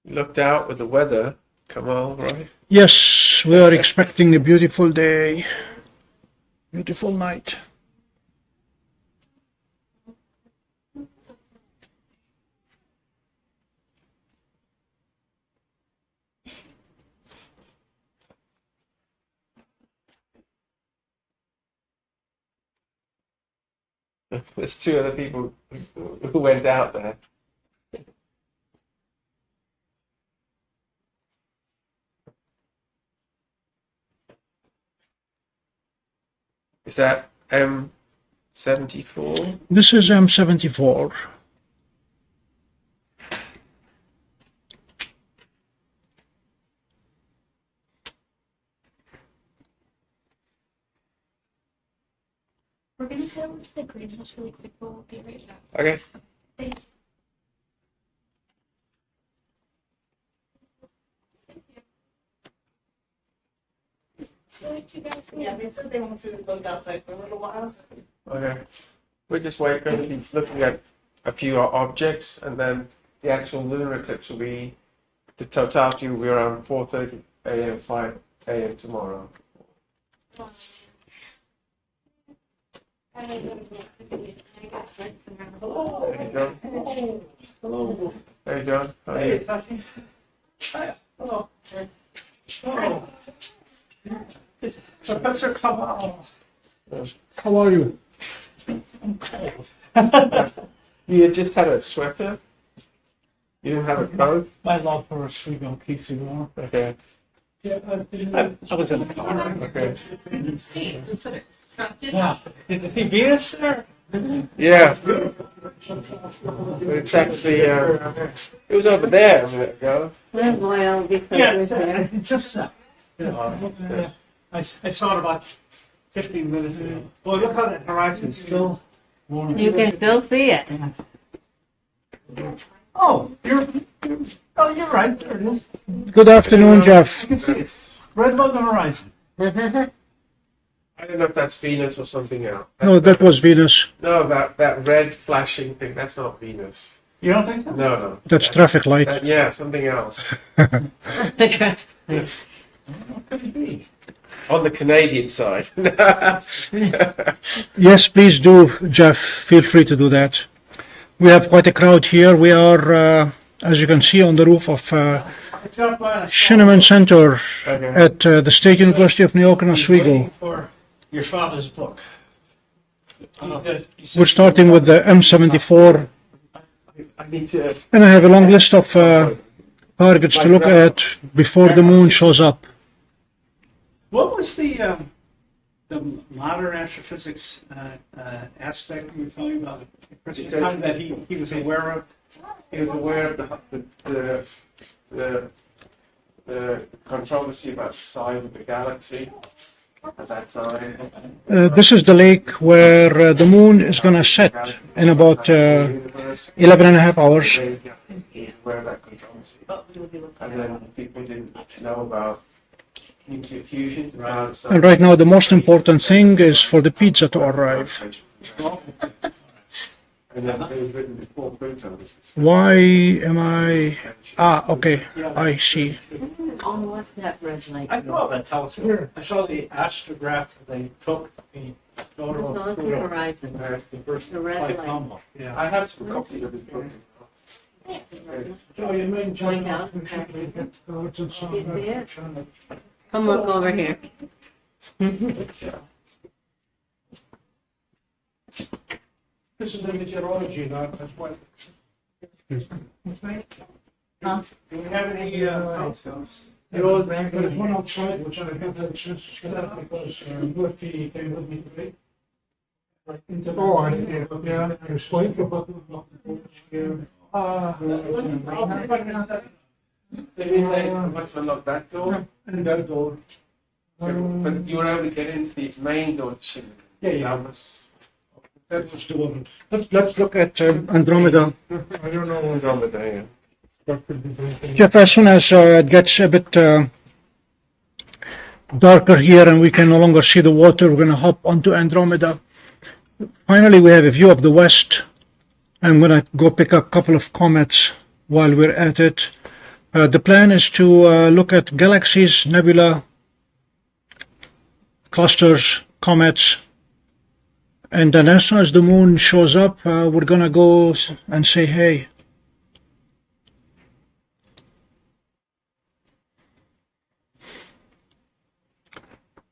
Looked out with the weather, Kamal, right? Yes, we are expecting a beautiful day, beautiful night. There's two other people who went out there. Is that M74? This is M74. We're going to head over to the greenhouse really quick, but we'll be right back. Okay. Thank you. So what you guys do? Yeah, they said they want to look outside for a little while. Okay. We're just going to be looking at a few objects, and then the actual lunar eclipse will be, the totality will be around 4:30 a.m., 5 a.m. tomorrow. Hey, John. Hello. Hey, John. How are you? Hi. Hello. Oh. Professor Kamal. How are you? I'm cold. You just had a sweater? You didn't have a coat? My love for Oswego keeps you warm. Okay. Yeah, I was in the car. Okay. Yeah. Did you see Venus there? Yeah. It's actually, it was over there a minute ago. Well, boy, I'll be so Yeah, good there. just I saw it about 15 minutes ago. Well, look how the horizon's still warm. You can still see it. Oh, you're right. There it is. Good afternoon, You Jeff. can see it's right above the horizon. I don't know if that's Venus or something else. No, that was Venus. No, that red flashing thing, that's not Venus. You don't think so? No. That's traffic light. Yeah, something else. What could it be? On the Canadian side. Yes, please do, Jeff. Feel free to do that. We have quite a crowd here. We are, as you can see, on the roof of Shineman Center Okay. at the State University of New York in Oswego. Waiting for your father's book. We're starting with the M74, I need to. and I have a long list of targets to look at before the moon shows up. What was the modern astrophysics aspect you were talking about? The time that he was aware of? He was aware of the controversy about the size of the galaxy at that time. This is the lake where the moon is going to set in about 11 and a half hours. Aware of that controversy. And then people didn't know about nuclear fusion. And right now, the most important thing is for the pizza to arrive. And then it was written before protons. Why am I... Ah, okay, I see. Oh, what's that red light? I saw that telescope. I saw the astrograph that they took the photo No, of it's the Pluto. horizon. The first The red flight light. combo. Yeah. I have some copies of his book. Point out. You see it? Come look over here. This is the meteorology, that's why. Huh? Do we have any telescopes? Red There's light. one outside, which I haven't had a chance to check out because Murphy came with me today. Oh, I see. Yeah, I was playing for both of them. They didn't let much unlock that door, And that door. but you were able to get into the main door to Shimon. Yeah. That was That was the one. Let's look at Andromeda. I don't know what's on the day. Jeff, as soon as it gets a bit darker here and we can no longer see the water, we're going to hop onto Andromeda. Finally, we have a view of the west. I'm going to go pick up a couple of comets while we're at it. The plan is to look at galaxies, nebula, clusters, comets, and then as soon as the moon shows up, we're gonna go and say hey.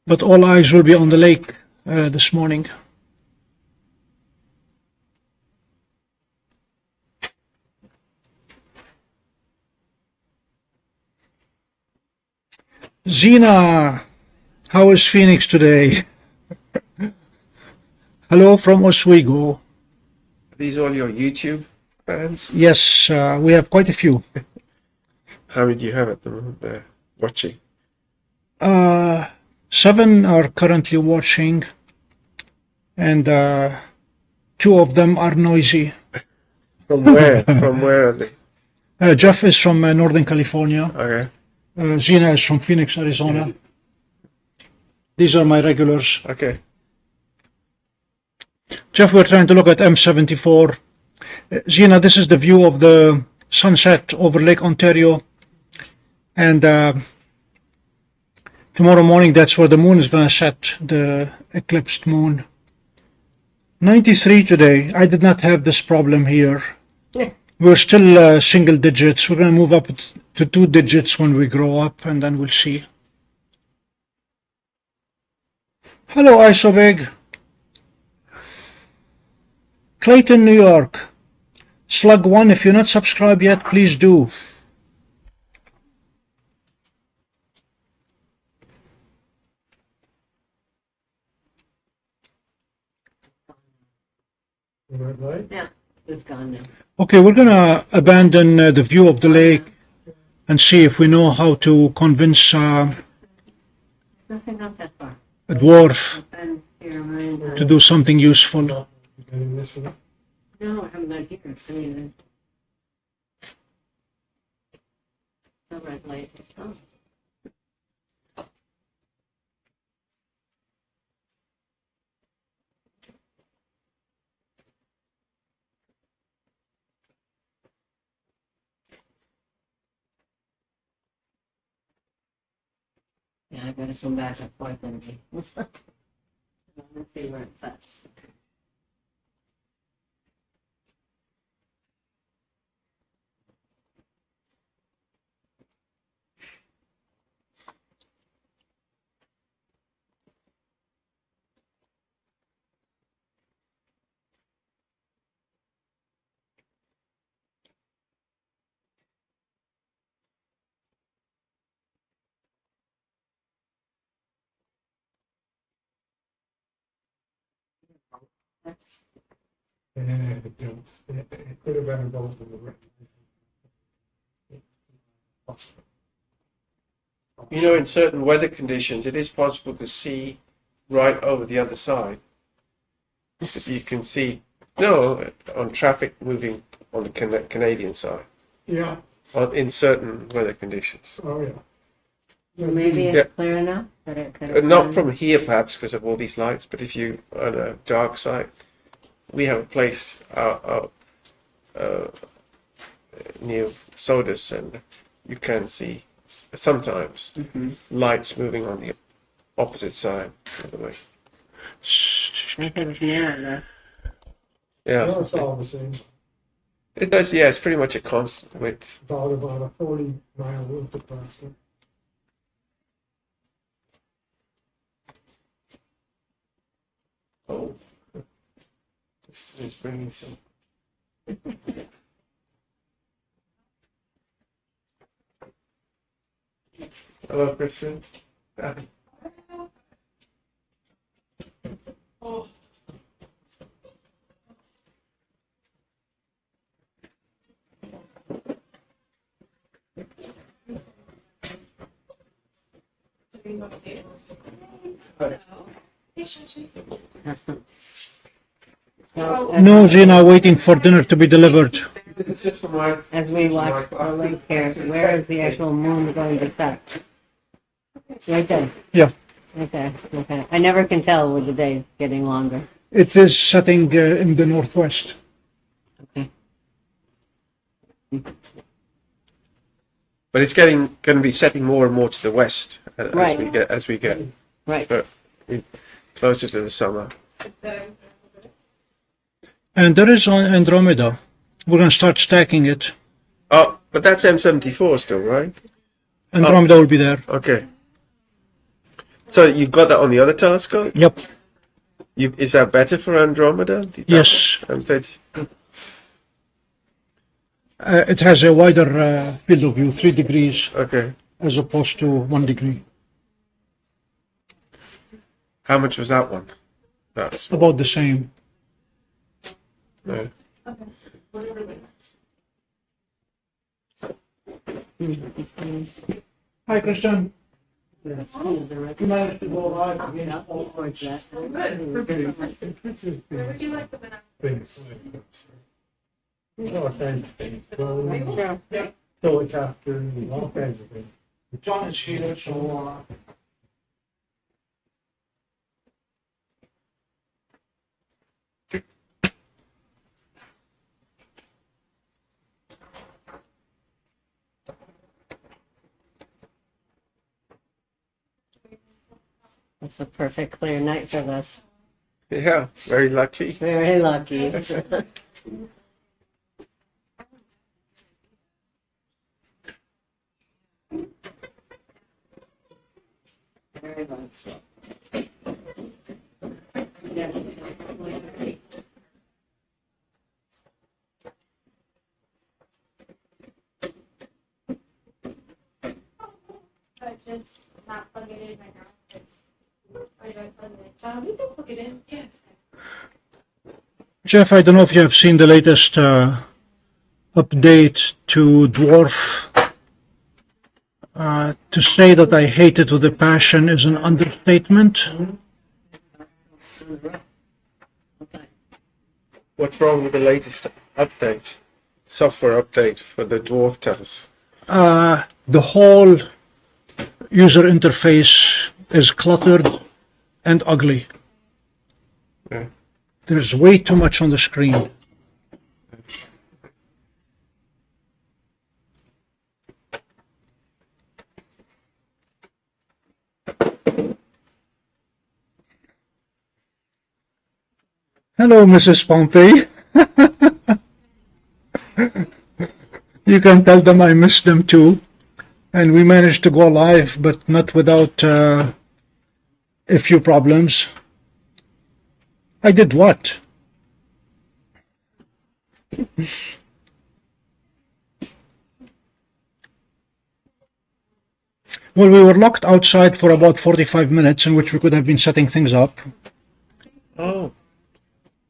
But all eyes will be on the lake this morning. Zina, how is Phoenix today? Hello from Oswego. Are these all your YouTube fans? Yes, we have quite a few. How many do you have at the moment there watching? 7 are currently watching, and 2 of them are noisy. From where? From where are they? Jeff is from Northern California. Okay. Zina is from Phoenix, Arizona. These are my regulars. Okay. Jeff, we're trying to look at M74. Zina, this is the view of the sunset over Lake Ontario. And tomorrow morning, that's where the moon is going to set, the eclipsed moon. 93 today. I did not have this problem here. We're still single digits. We're going to move up to 2 digits when we grow up, and then we'll see. Hello, Isobig. Clayton, New York. Slug 1, if you're not subscribed yet, please do. Yeah, it's gone now. Okay, we're going to abandon the view of the lake and see if we know how to convince There's nothing up that far. a dwarf And here, mine, to do something useful. no, I haven't got here. I mean, the red light is on. Yeah, I gotta come back at 4:30. Let's see where it sets. It could have been both of them. You know, in certain weather conditions, it is possible to see right over the other side. So you can see, no, on traffic moving on the Canadian side, Yeah, in certain weather conditions. oh, yeah. Maybe it's Yeah. clear enough that it could have. Not from here, perhaps, because of all these lights, but if you on a dark side, we have a place near Sodus, and you can see sometimes lights moving on the opposite side of the way. I think it was narrow enough. Yeah, No, it's all the same, it does. Yeah, it's pretty much a constant width. about a 40-mile width approximately. Oh, this is bringing some. Hello, Christian. No, Zina, waiting for dinner to be delivered. This is just for my. As we watch the lake here, where is the actual moon going to set? Right there. Yeah, Right there. Okay. I never can tell with the days getting longer. it is setting in the northwest. Okay. But it's going to be setting more and more to the west Right. as we get Right. closer to the summer. And there is on Andromeda. We're going to start stacking it. Oh, but that's M74 still, right? Andromeda will be there. Okay. So you got that on the other telescope? Yep. Is that better for Andromeda? Yes. M30? It has a wider field of view, 3 degrees, Okay. as opposed to 1 degree. How much was that one? That's About the same. no. Hi, Christian. Good. You managed to go live again. Where would you like the banana? Things. All kinds of things. So it's after, all kinds of things. John is here, so It's a perfect clear night for this. Yeah, very lucky. Very lucky. Very much so. But just not plug it in right now. Or do I plug it in? We can plug it in. Yeah. Jeff, I don't know if you have seen the latest update to DWARF. To say that I hate it with a passion is an understatement. What's wrong with the latest update? Software update for the dwarf telescope? The whole user interface is cluttered and ugly. Yeah. There's way too much on the screen. Hello, Mrs. Pompey. You can tell them I miss them too. And we managed to go live, but not without a few problems. I did what? Well, we were locked outside for about 45 minutes, in which we could have been setting things up. Oh.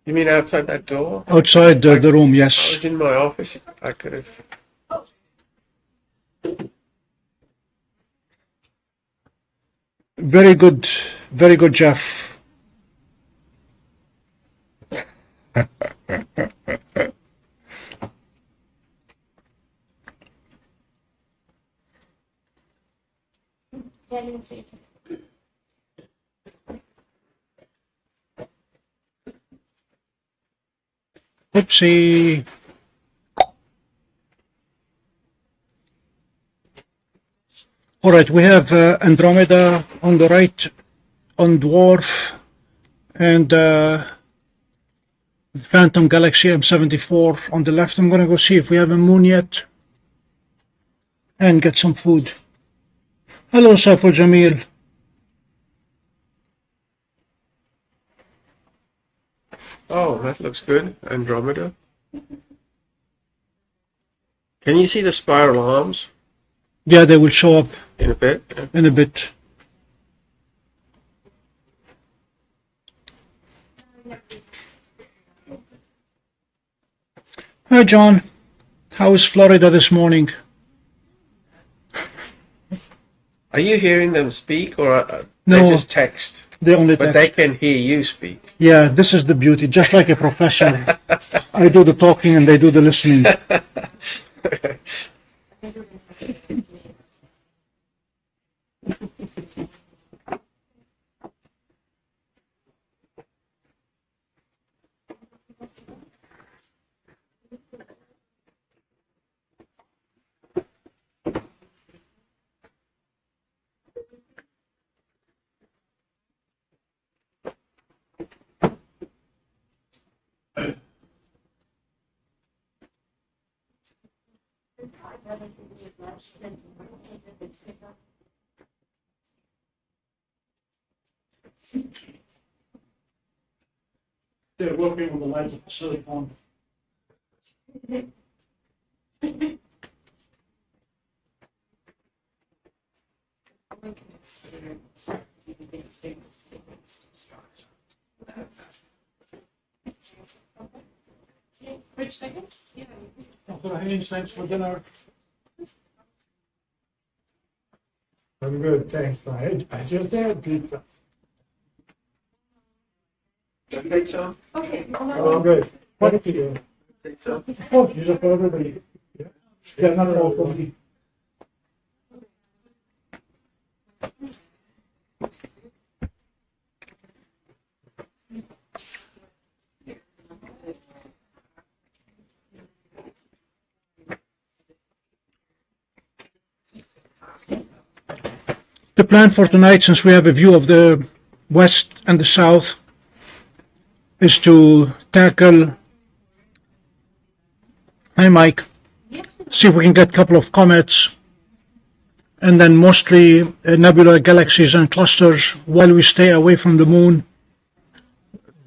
You mean outside that door? Outside the room, I yes. was in my office. I could have. Very good, Jeff. Yeah, I didn't see it. Oopsie. All right, we have Andromeda on the right, on Dwarf, and Phantom Galaxy M74 on the left. I'm going to go see if we have a moon yet and get some food. Hello, Saiful Jamil. Oh, that looks good. Andromeda. Can you see the spiral arms Yeah, they will show up in a bit? in a bit. Hi, John. How is Florida this morning? Are you hearing them speak, or No. they just text? They only But text. they can hear you speak. Yeah, this is the beauty. Just like a professor, I do the talking and they do the listening. I'd rather do it less than more, if it's not. They're working on the lights of the silicon. One can experience even famous stars. Which I guess, you know. Any thanks for dinner. I'm good, thanks. I just had pizza. I think so. Okay, well, Oh, I'm good. Thank you. I think so. Oh, she's up for everybody. Yeah, not at all for me. The plan for tonight, since we have a view of the west and the south, is to tackle, hi Mike, see if we can get a couple of comets, and then mostly nebula, galaxies, and clusters while we stay away from the moon.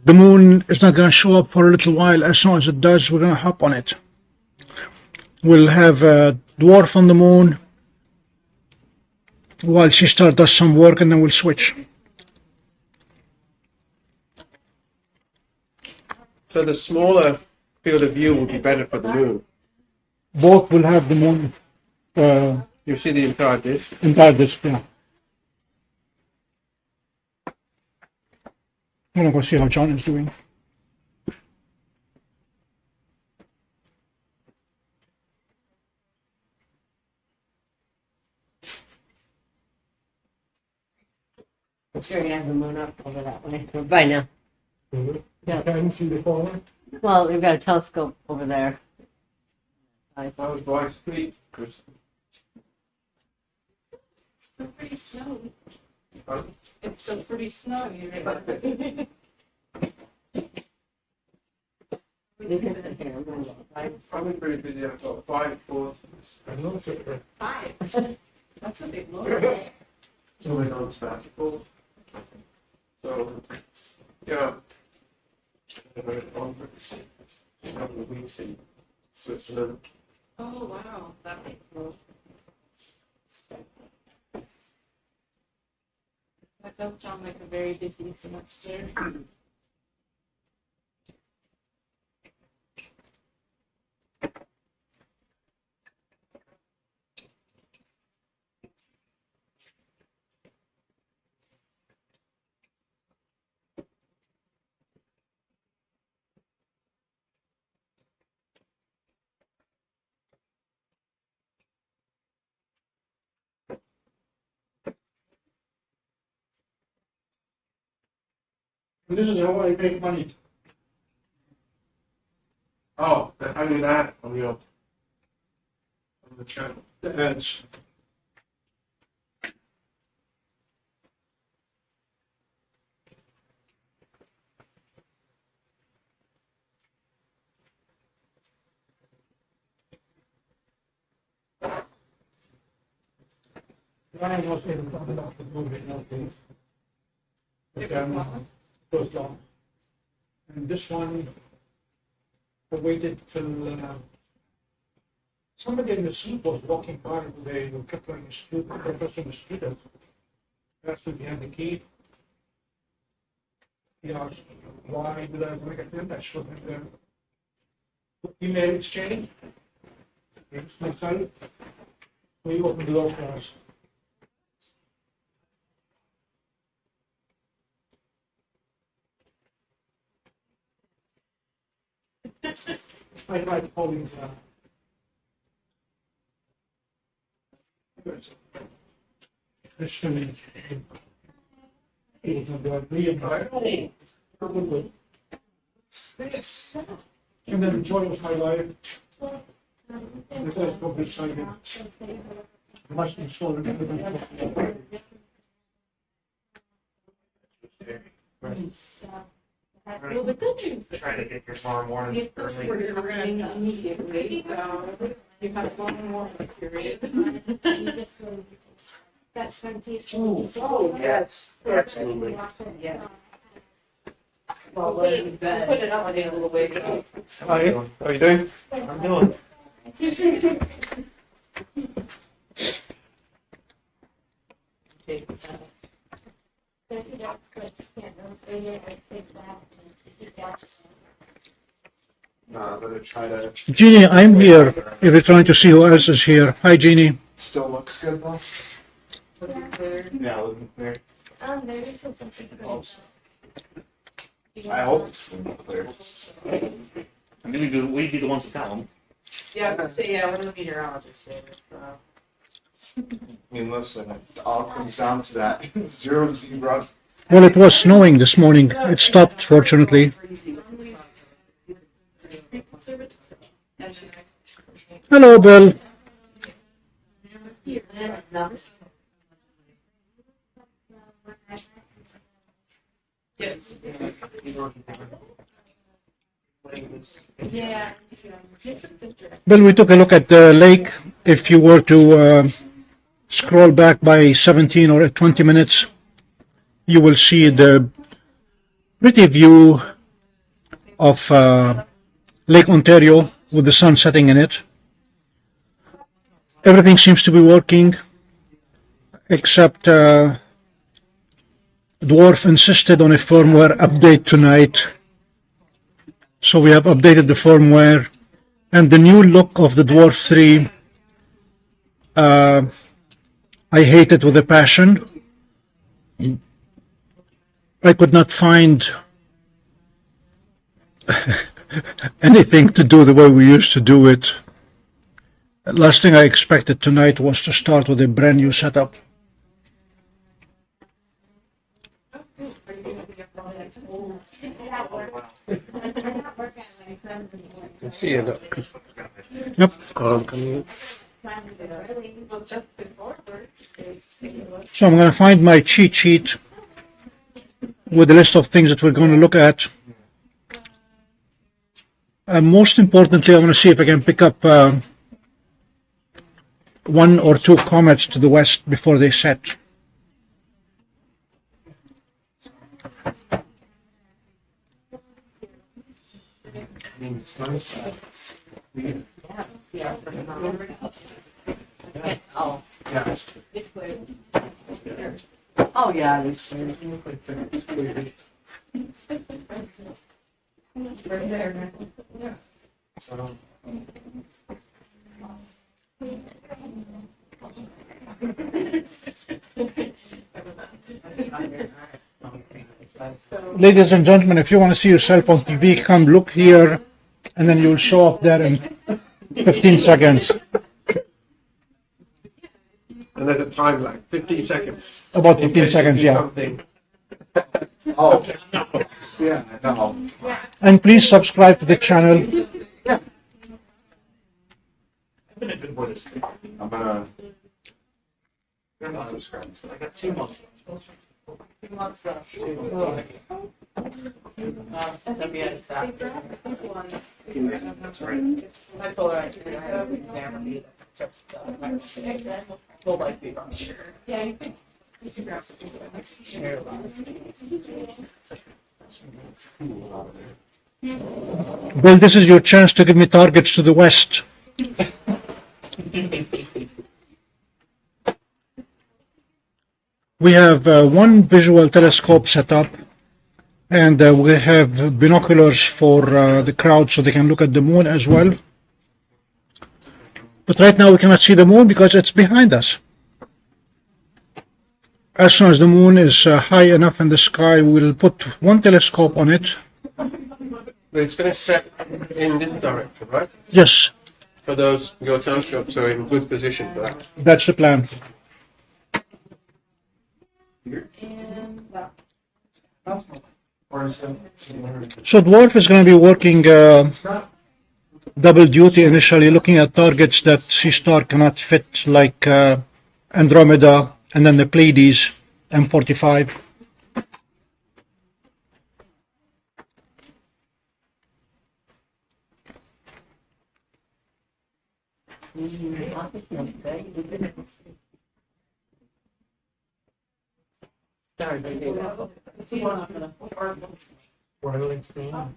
The moon is not going to show up for a little while. As soon as it does, we're going to hop on it. We'll have a dwarf on the moon while Seestar does some work, and then we'll switch. So the smaller field of view will be better for the moon. Both will have the moon You see the entire disk. entire disk, yeah. I'm gonna go see how John is doing. I'm sure you have the moon up over that way. By now. Yeah. Can you see the corner? Well, we've got a telescope over there. That was Bryce Creek, Chris. still pretty snowy. Pardon? It's still pretty snowy, right? You can sit here. I'm gonna go outside. I'm pretty busy. I've got 5 courses. I know it's okay. Five. That's a big load. So we're on sabbatical. So, yeah. I'm at a conference in a couple of weeks in Switzerland. Oh, wow. That'd be cool. That does sound like a very busy semester. This is how I make money. Oh, I knew that on the channel. The ads. Ryan was able to talk about the movie, nothing. Goes down. And this one, I waited till somebody in the street was walking by today, who kept on the street, professor in the student. Asked if he had the key. He asked, why did I bring it in? I showed him the email exchange. It's my son. We opened the door for us. I tried calling Christian. He was on the re What's this? and then joy was highlighted. The telescope is shining. Must be stolen. Well, the good news is Try to get here tomorrow morning we're early. going to immediately, so You have one more period. That's Oh, yes, absolutely. Yeah. Well, put it up a little way. How are you? How are you doing? I'm doing. I'm gonna try to. Jeannie, I'm here if you're trying to see who else is here. Hi, Jeannie. Still looks good though. Yeah, looking clear. There is something. I hope it's clear. I mean, we'd be the ones to tell them. Yeah, I could say, yeah, we're the meteorologists here, so. I mean, listen, it all comes down to that zero zebra. Well, it was snowing this morning. It stopped, fortunately. Hello, Bill. Yeah. Bill, we took a look at the lake. If you were to scroll back by 17 or 20 minutes, you will see the pretty view of Lake Ontario with the sun setting in it. Everything seems to be working, except DWARF insisted on a firmware update tonight. So we have updated the firmware, and the new look of the DWARF 3, I hate it with a passion. I could not find anything to do the way we used to do it. Last thing I expected tonight was to start with a brand new setup. Let's see it. Yep. Coming in. So I'm going to find my cheat sheet with a list of things that we're going to look at. Most importantly, I want to see if I can pick up one or two comets to the west before they set. I mean, it's nice that it's. Oh, Yeah, it's it's clear. Oh, yeah, it's clear. Right there. So. Ladies and gentlemen, if you want to see yourself on TV, come look here, and then you'll show up there in 15 seconds. And there's a time lag, 15 seconds. About 15 seconds, yeah. Something. Oh, yeah, I know. And please subscribe to the channel. I'm gonna. Subscribe. I got 2 months. 2 months left. So be at staff. That's right. I told her I have an exam or be full life be wrong. Sure. Yeah, you can grab something for the next year. Well, this is your chance to give me targets to the west. We have one visual telescope set up, and we have binoculars for the crowd so they can look at the moon as well. But right now we cannot see the moon because it's behind us. As soon as the moon is high enough in the sky, we'll put one telescope on it. But it's going to set in this direction, right? Yes, For those, your telescopes are in good position for that. that's the plan. Or is it? So DWARF is going to be working It's not. double duty initially, looking at targets that Seestar cannot fit, like Andromeda and then the Pleiades M45. Stars are big. Rolling Stone.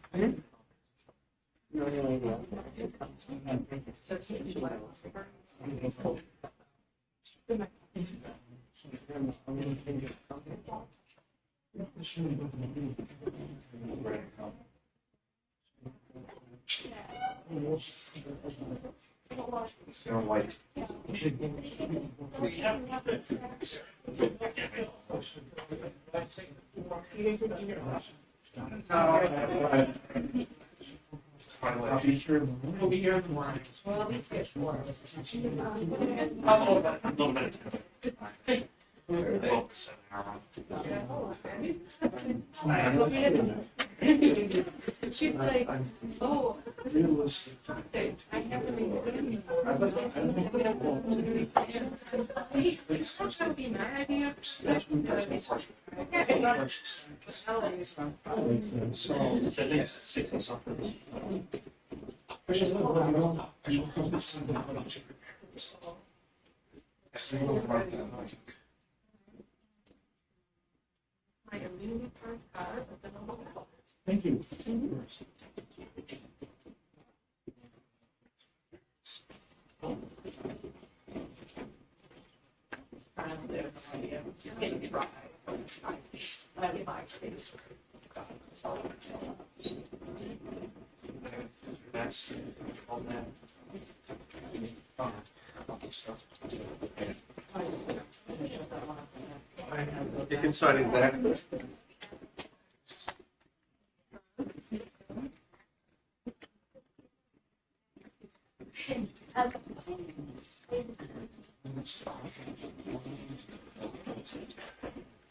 It's gonna like. I'll be here in the morning. We'll be here in the morning. Well, at least get 4 hours. She's like, oh, Realistic. I never made it. I don't think It's supposed to be my idea. that's when there's no pressure. So, At least 6 or something. I should probably send out to prepare this. So we'll write down, like, My immediate car, but then I'll thank you. That's all that. Stuff. You can sign in there.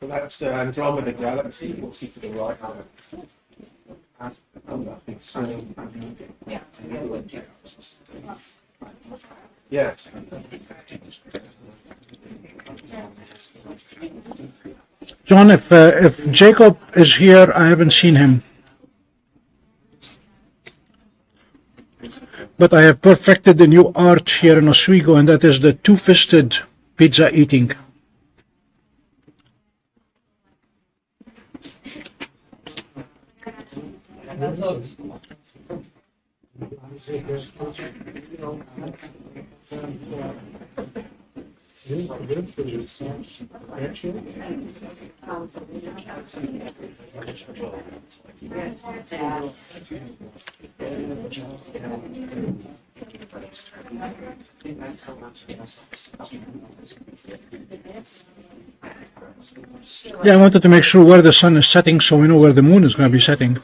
So that's the Andromeda galaxy. We'll see to the right there. Yeah. Yes. John, if Jacob is here, I haven't seen him. But I have perfected a new art here in Oswego, and that is the two-fisted pizza eating. That's all. Yeah, I wanted to make sure where the sun is setting so we know where the moon is going to be setting.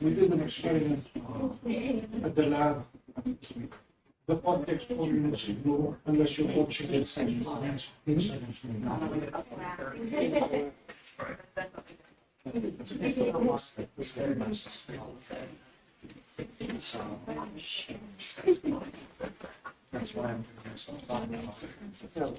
We did an experiment at the lab. The context for you is ignored unless you're watching it. That's why I'm doing this. Yeah.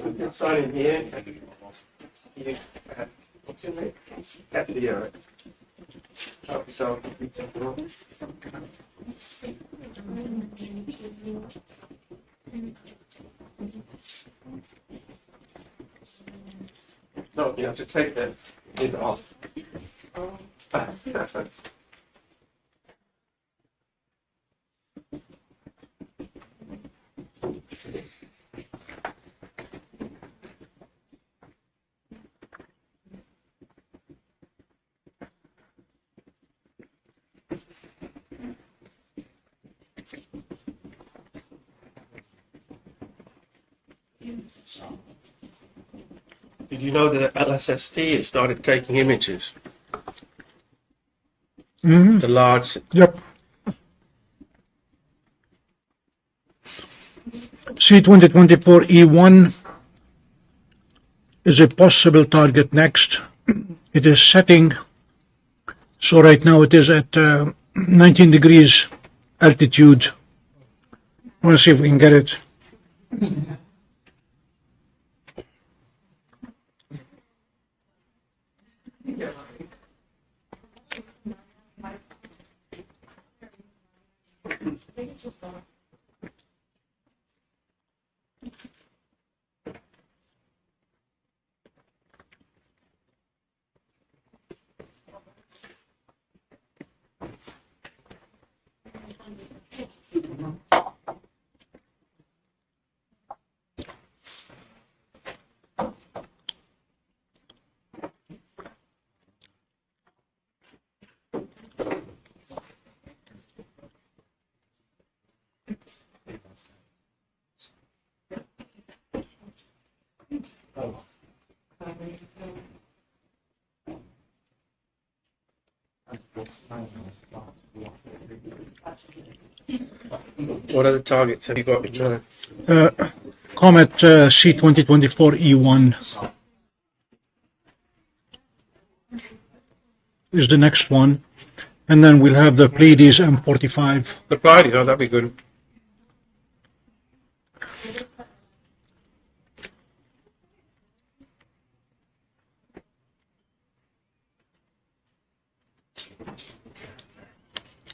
You can sign in here. That's the help yourself. No, you have to take the lid off. Did you know that LSST has started taking images? Mhm. The large. Yep. C2024E1 is a possible target next. It is setting, so right now it is at 19 degrees altitude. I want to see if we can get it. What are the targets have you got in mind? Comet C2024E1 is the next one. And then we'll have the Pleiades M45. The Pleiades, oh, that'd be good.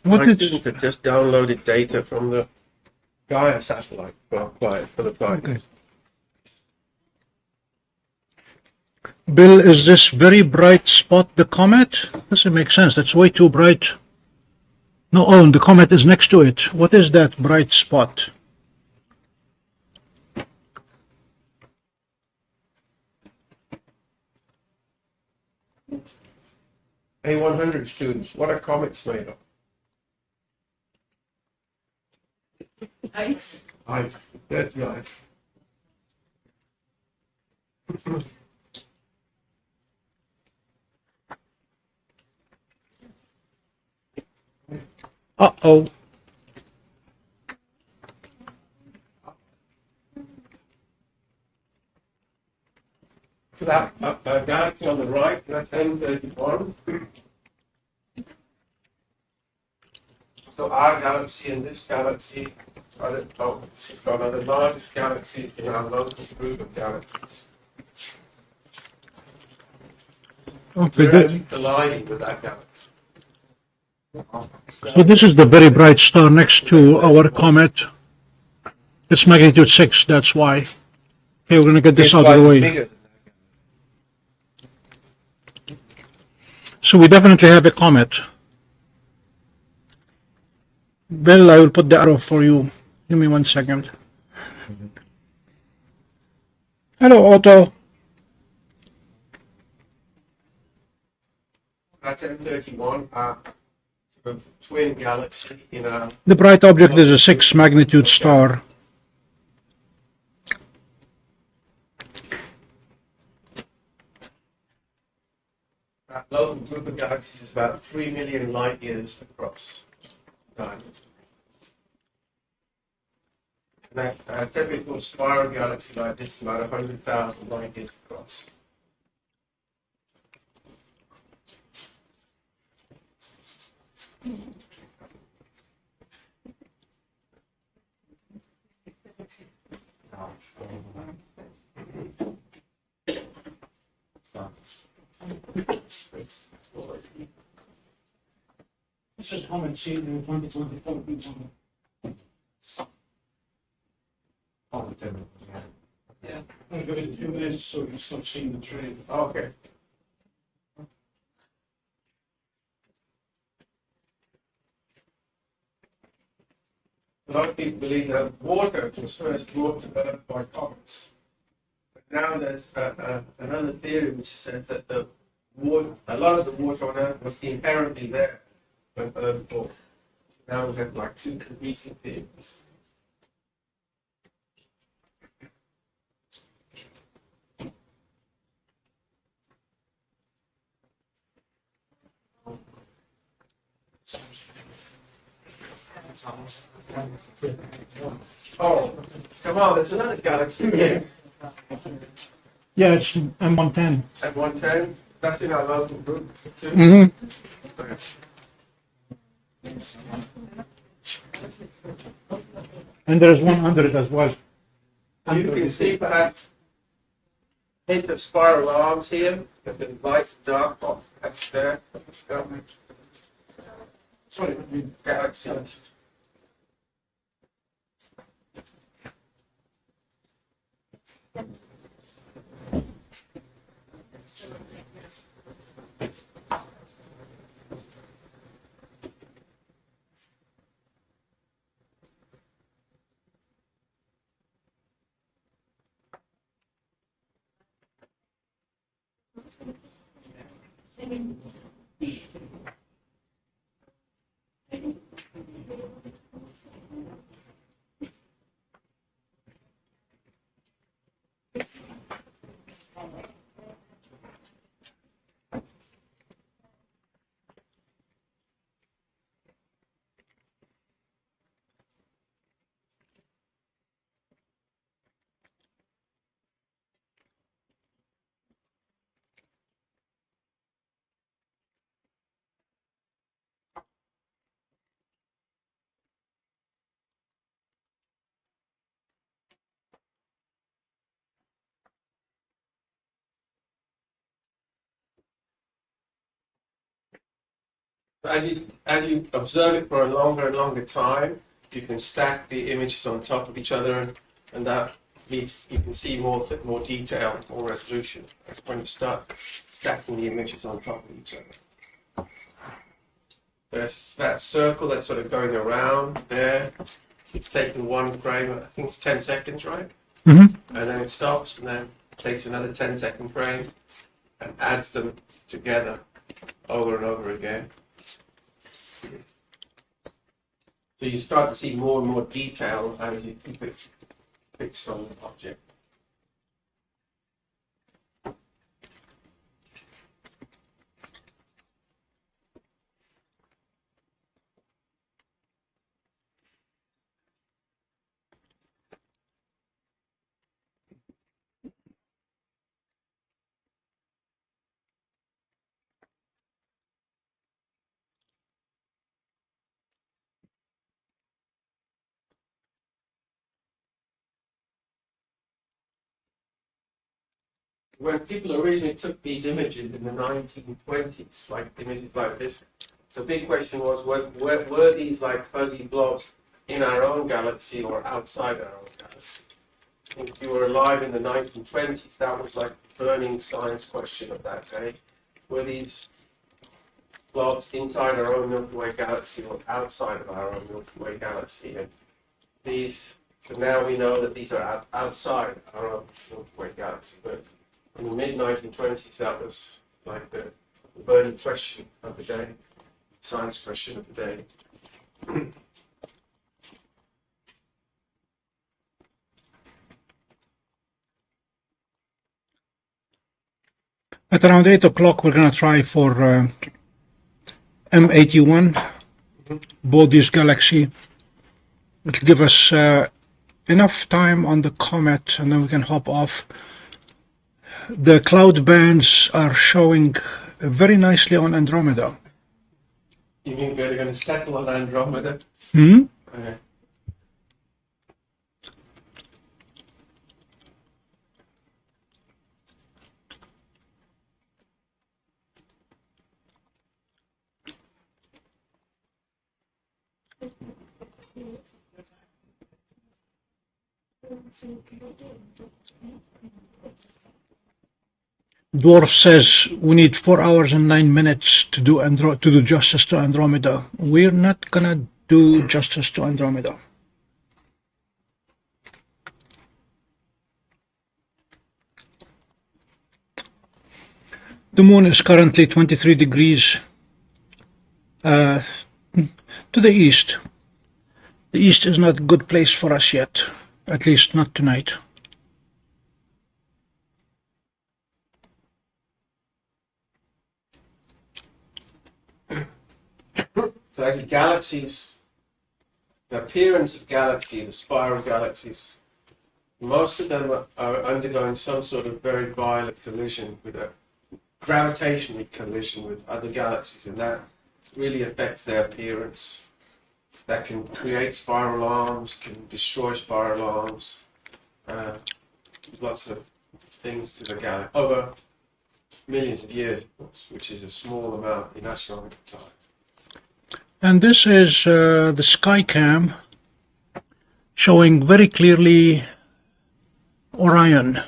What My is, students have just downloaded data from the Gaia satellite for the Pleiades. Okay. Bill, is this very bright spot the comet? Doesn't make sense. That's way too bright. No, oh, the comet is next to it. What is that bright spot? A100 students, what are comets made of? Ice. Ice, dirty ice. Uh-oh. So that galaxy on the right, that's M31. So our galaxy and this galaxy are the the largest galaxies in our local group of galaxies. Okay, We're actually colliding with that galaxy. so this is the very bright star next to our comet. It's magnitude 6, that's why. Okay, we're going to get this It's out of the slightly way. bigger. So we definitely have a comet. Bill, I will put the arrow for you. Give me 1 second. Hello, Otto. That's M31, sort of twin galaxy in our. The bright object is a 6 magnitude star. That local group of galaxies is about 3 million light years across time. And a typical spiral galaxy like this is about 100,000 light years across. You should come and see it in 2024. Yeah. I'll give it a few minutes so you can start seeing the trade. Okay. A lot of people believe that water was first brought to Earth by comets. But now there's another theory which says that a lot of the water on Earth was inherently there when Earth formed. Now we have like two competing theories. It's almost. Oh, come on, there's another galaxy here. Yeah, it's M110. At 110. That's in our local group too. Mm-hmm. Okay. And there's 100 as well. You can see perhaps hint of spiral arms here. Got the light and dark box up there. Sorry, Galaxy. As you observe it for a longer and longer time, you can stack the images on top of each other, and that means you can see more detail, more resolution. That's when you start stacking the images on top of each other. There's that circle that's sort of going around there. It's taking one frame, I think it's 10 seconds, right? Mm-hmm. And then it stops, and then takes another 10-second frame and adds them together over and over again. So you start to see more and more detail as you keep it fixed on the object. When people originally took these images in the 1920s, like images like this, the big question was, were these like fuzzy blobs in our own galaxy or outside our own galaxy? If you were alive in the 1920s, that was like the burning science question of that day. Were these blobs inside our own Milky Way galaxy or outside of our own Milky Way galaxy? And so now we know that these are outside our own Milky Way galaxy. But in the mid-1920s, that was like the burning question of the day, science question of the day. At around 8 o'clock, we're going to try for M81, Bode's galaxy. It'll give us enough time on the comet, and then we can hop off. The cloud bands are showing very nicely on Andromeda. You mean they're going to settle on Andromeda? Hmm? Okay. Dwarf says we need 4 hours and 9 minutes to do justice to Andromeda. We're not gonna do justice to Andromeda. The moon is currently 23 degrees to the east. The east is not a good place for us yet, at least not tonight. So actually, galaxies the appearance of galaxies, the spiral galaxies, most of them are undergoing some sort of very violent collision with a gravitational collision with other galaxies, and that really affects their appearance. That can create spiral arms, can destroy spiral arms, lots of things to the galaxy over millions of years, of course, which is a small amount in astronomical time. And this is the SkyCam showing very clearly Orion.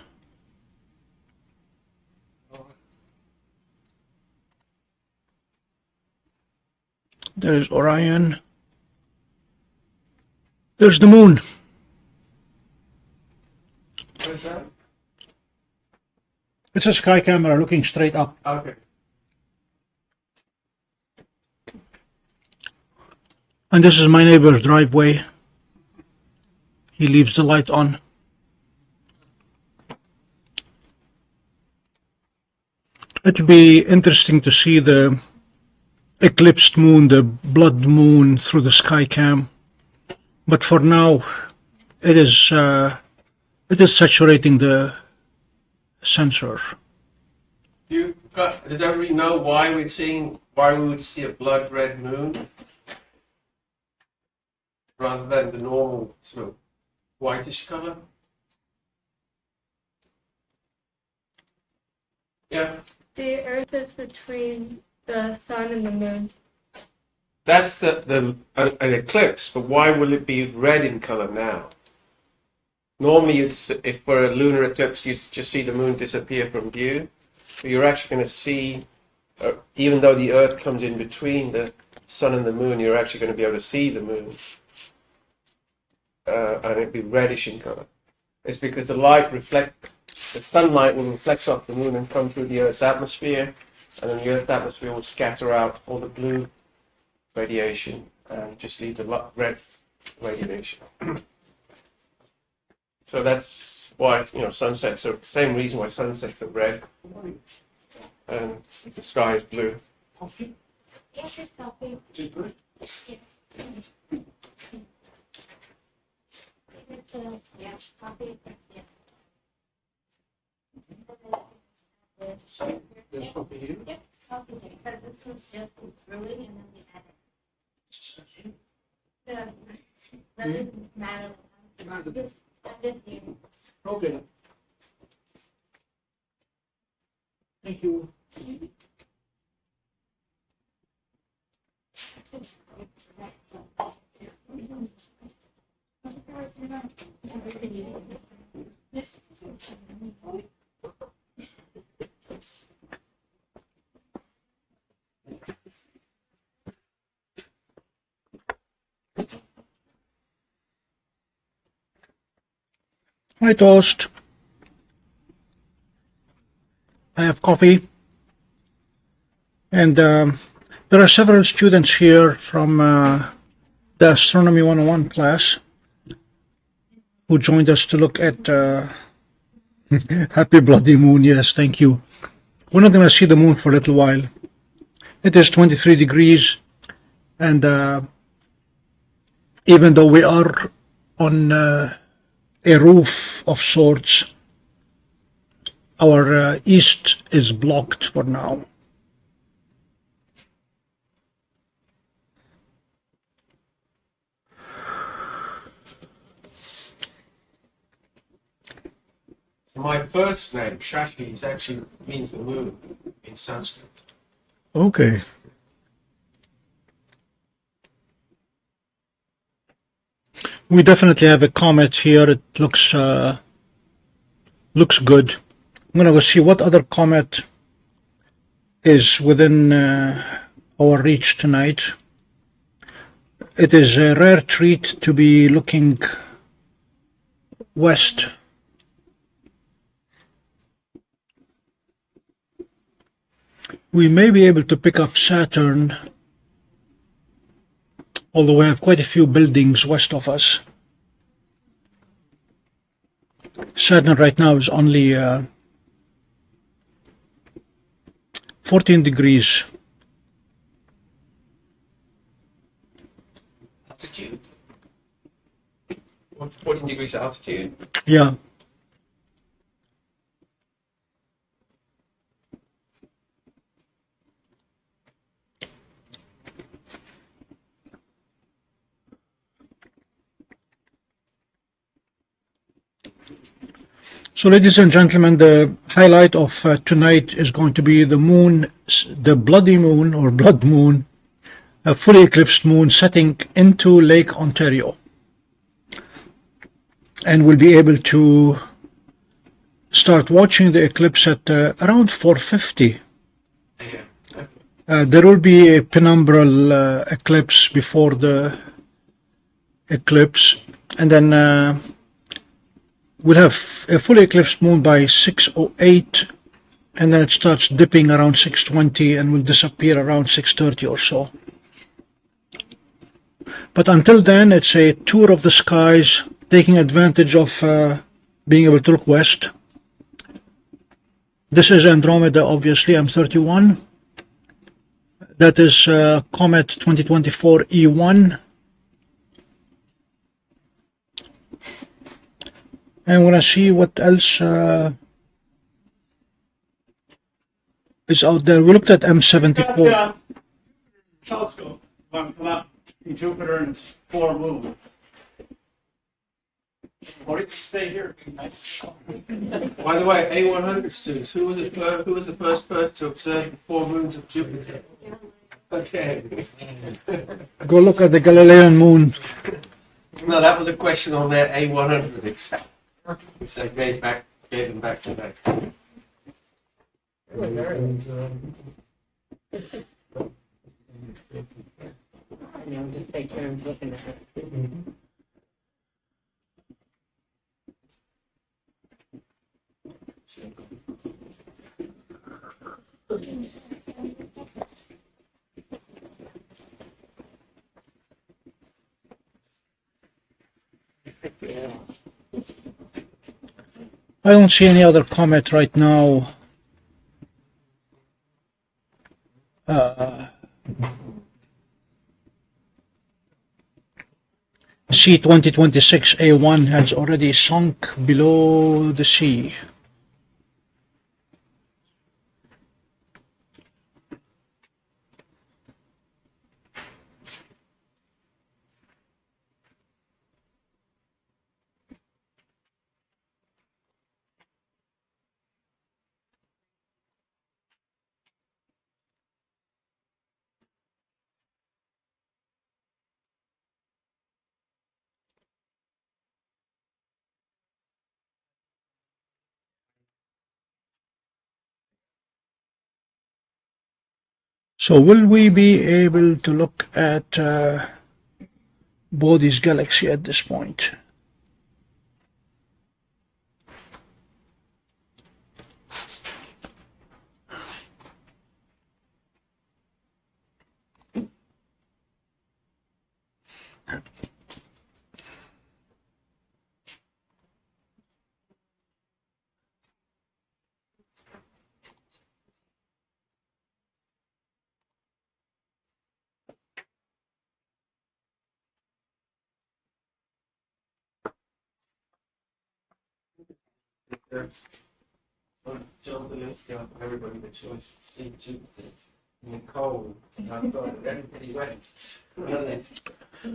There is Orion. There's the moon. What is that? It's a sky camera looking straight up. Okay. And this is my neighbor's driveway. He leaves the light on. It'll be interesting to see the eclipsed moon, the blood moon, through the SkyCam. But for now, it is saturating the sensor. Does everybody know why we would see a blood red moon rather than the normal sort of whitish color? Yeah. The Earth is between the sun and the moon. That's an eclipse, but why will it be red in color now? Normally, if for a lunar eclipse, you just see the moon disappear from view. But you're actually going to see, even though the Earth comes in between the sun and the moon, you're actually going to be able to see the moon. And it'd be reddish in color. It's because the sunlight will reflect off the moon and come through the Earth's atmosphere, and then the Earth's atmosphere will scatter out all the blue radiation and just leave the red radiation. So that's why, sunsets are the same reason why sunsets are red and the sky is blue. Coffee? Yes, it's coffee. Is it good? Yes. Yeah, coffee. Yeah. There's coffee here? Yep, coffee because this was just brewing and then we added. That doesn't matter. I'm just here. Okay. Thank you. Hi, Toast. I have coffee. And there are several students here from the Astronomy 101 class who joined us to look at Happy Bloody Moon. Yes, thank you. We're not going to see the moon for a little while. It is 23 degrees, and even though we are on a roof of sorts, our east is blocked for now. My first name, Shashi, actually means the moon in Sanskrit. Okay. We definitely have a comet here. It looks good. I'm gonna go see what other comet is within our reach tonight. It is a rare treat to be looking west. We may be able to pick up Saturn, although we have quite a few buildings west of us. Saturn right now is only 14 degrees. Altitude. 1,000 degrees altitude. Yeah. So, ladies and gentlemen, the highlight of tonight is going to be the moon, the bloody moon or blood moon, a fully eclipsed moon setting into Lake Ontario. And we'll be able to start watching the eclipse at around 4:50. There will be a penumbral eclipse before the eclipse, and then we'll have a fully eclipsed moon by 6:08, and then it starts dipping around 6:20 and will disappear around 6:30 or so. But until then, it's a tour of the skies, taking advantage of being able to look west. This is Andromeda, obviously, M31. That is Comet 2024 E1. And we're going to see what else is out there. We looked at M74. Telescope come up in Jupiter and its 4 moons. Or you can stay here. By the way, A100 students, who was the first person to observe the 4 moons of Jupiter? Okay. Go look at the Galilean moon. No, that was a question on their A100 exam. So gave them back today. Just take turns looking at it. I don't see any other comet right now. C2026 A1 has already sunk below the sea. So will we be able to look at Bode's galaxy at this point? John Delinsky offered everybody the choice to see Jupiter in the cold. And I thought everybody went. And they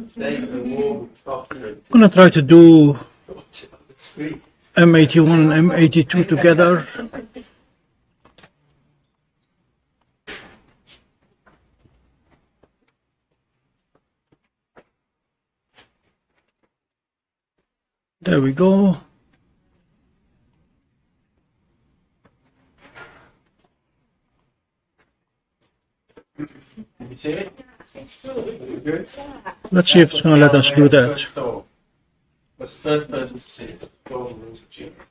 stayed in the warm coffee. I'm going to try to do Watch it on the screen. M81 and M82 together. There we go. Did you see it? Good. Let's see if it's going to let us do that. Was the first person to see the golden moons of Jupiter.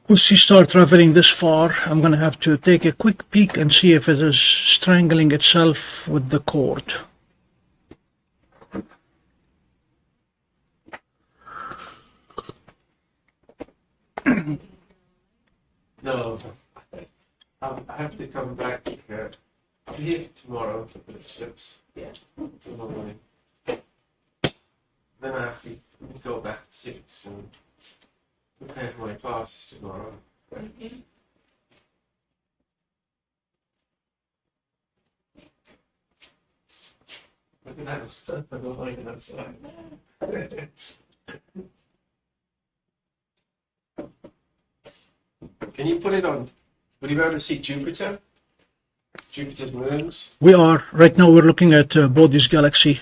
With Seestar traveling this far, I'm going to have to take a quick peek and see if it is strangling itself with the cord. No, I have to come back. I'll be here tomorrow for the Eclipse. Yeah. Tomorrow morning. Then I have to go back at 6 and prepare for my classes tomorrow. Look at that stuff I don't like that side. Can you put it on? Will you be able to see Jupiter? Jupiter's moons? We are. Right now we're looking at Bode's galaxy.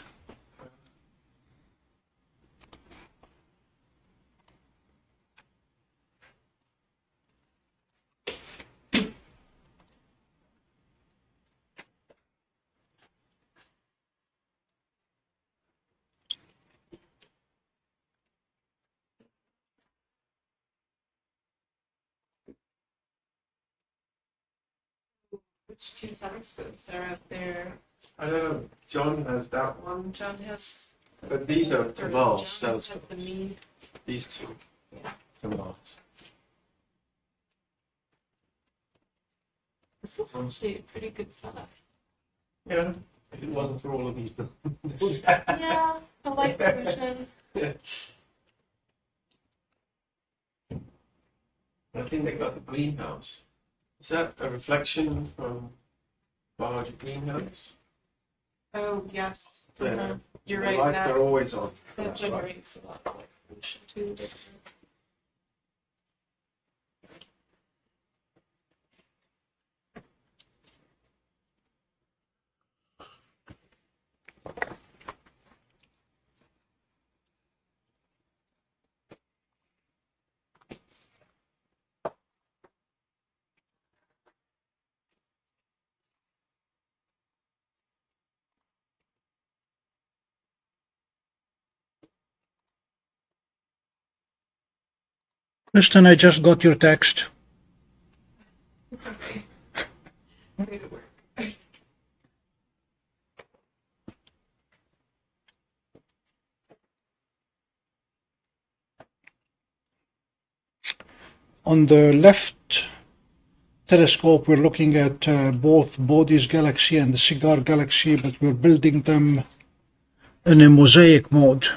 Which two telescopes are out there? I know John has that one, John has. but these are John Mars has telescopes. the mean. These two Yeah. are Mars. This is actually a pretty good setup. Yeah, if it wasn't for all of these. Yeah, I like the vision. Yeah. I think they got the greenhouse. Is that a reflection from large greenhouse? Oh, yes. Yeah. You're The right. lights That, are always on. that generates a lot of light pollution too, doesn't it? Kristen, I just got your text. It's okay. Made it work. On the left telescope, we're looking at both Bode's galaxy and the Cigar galaxy, but we're building them in a mosaic mode.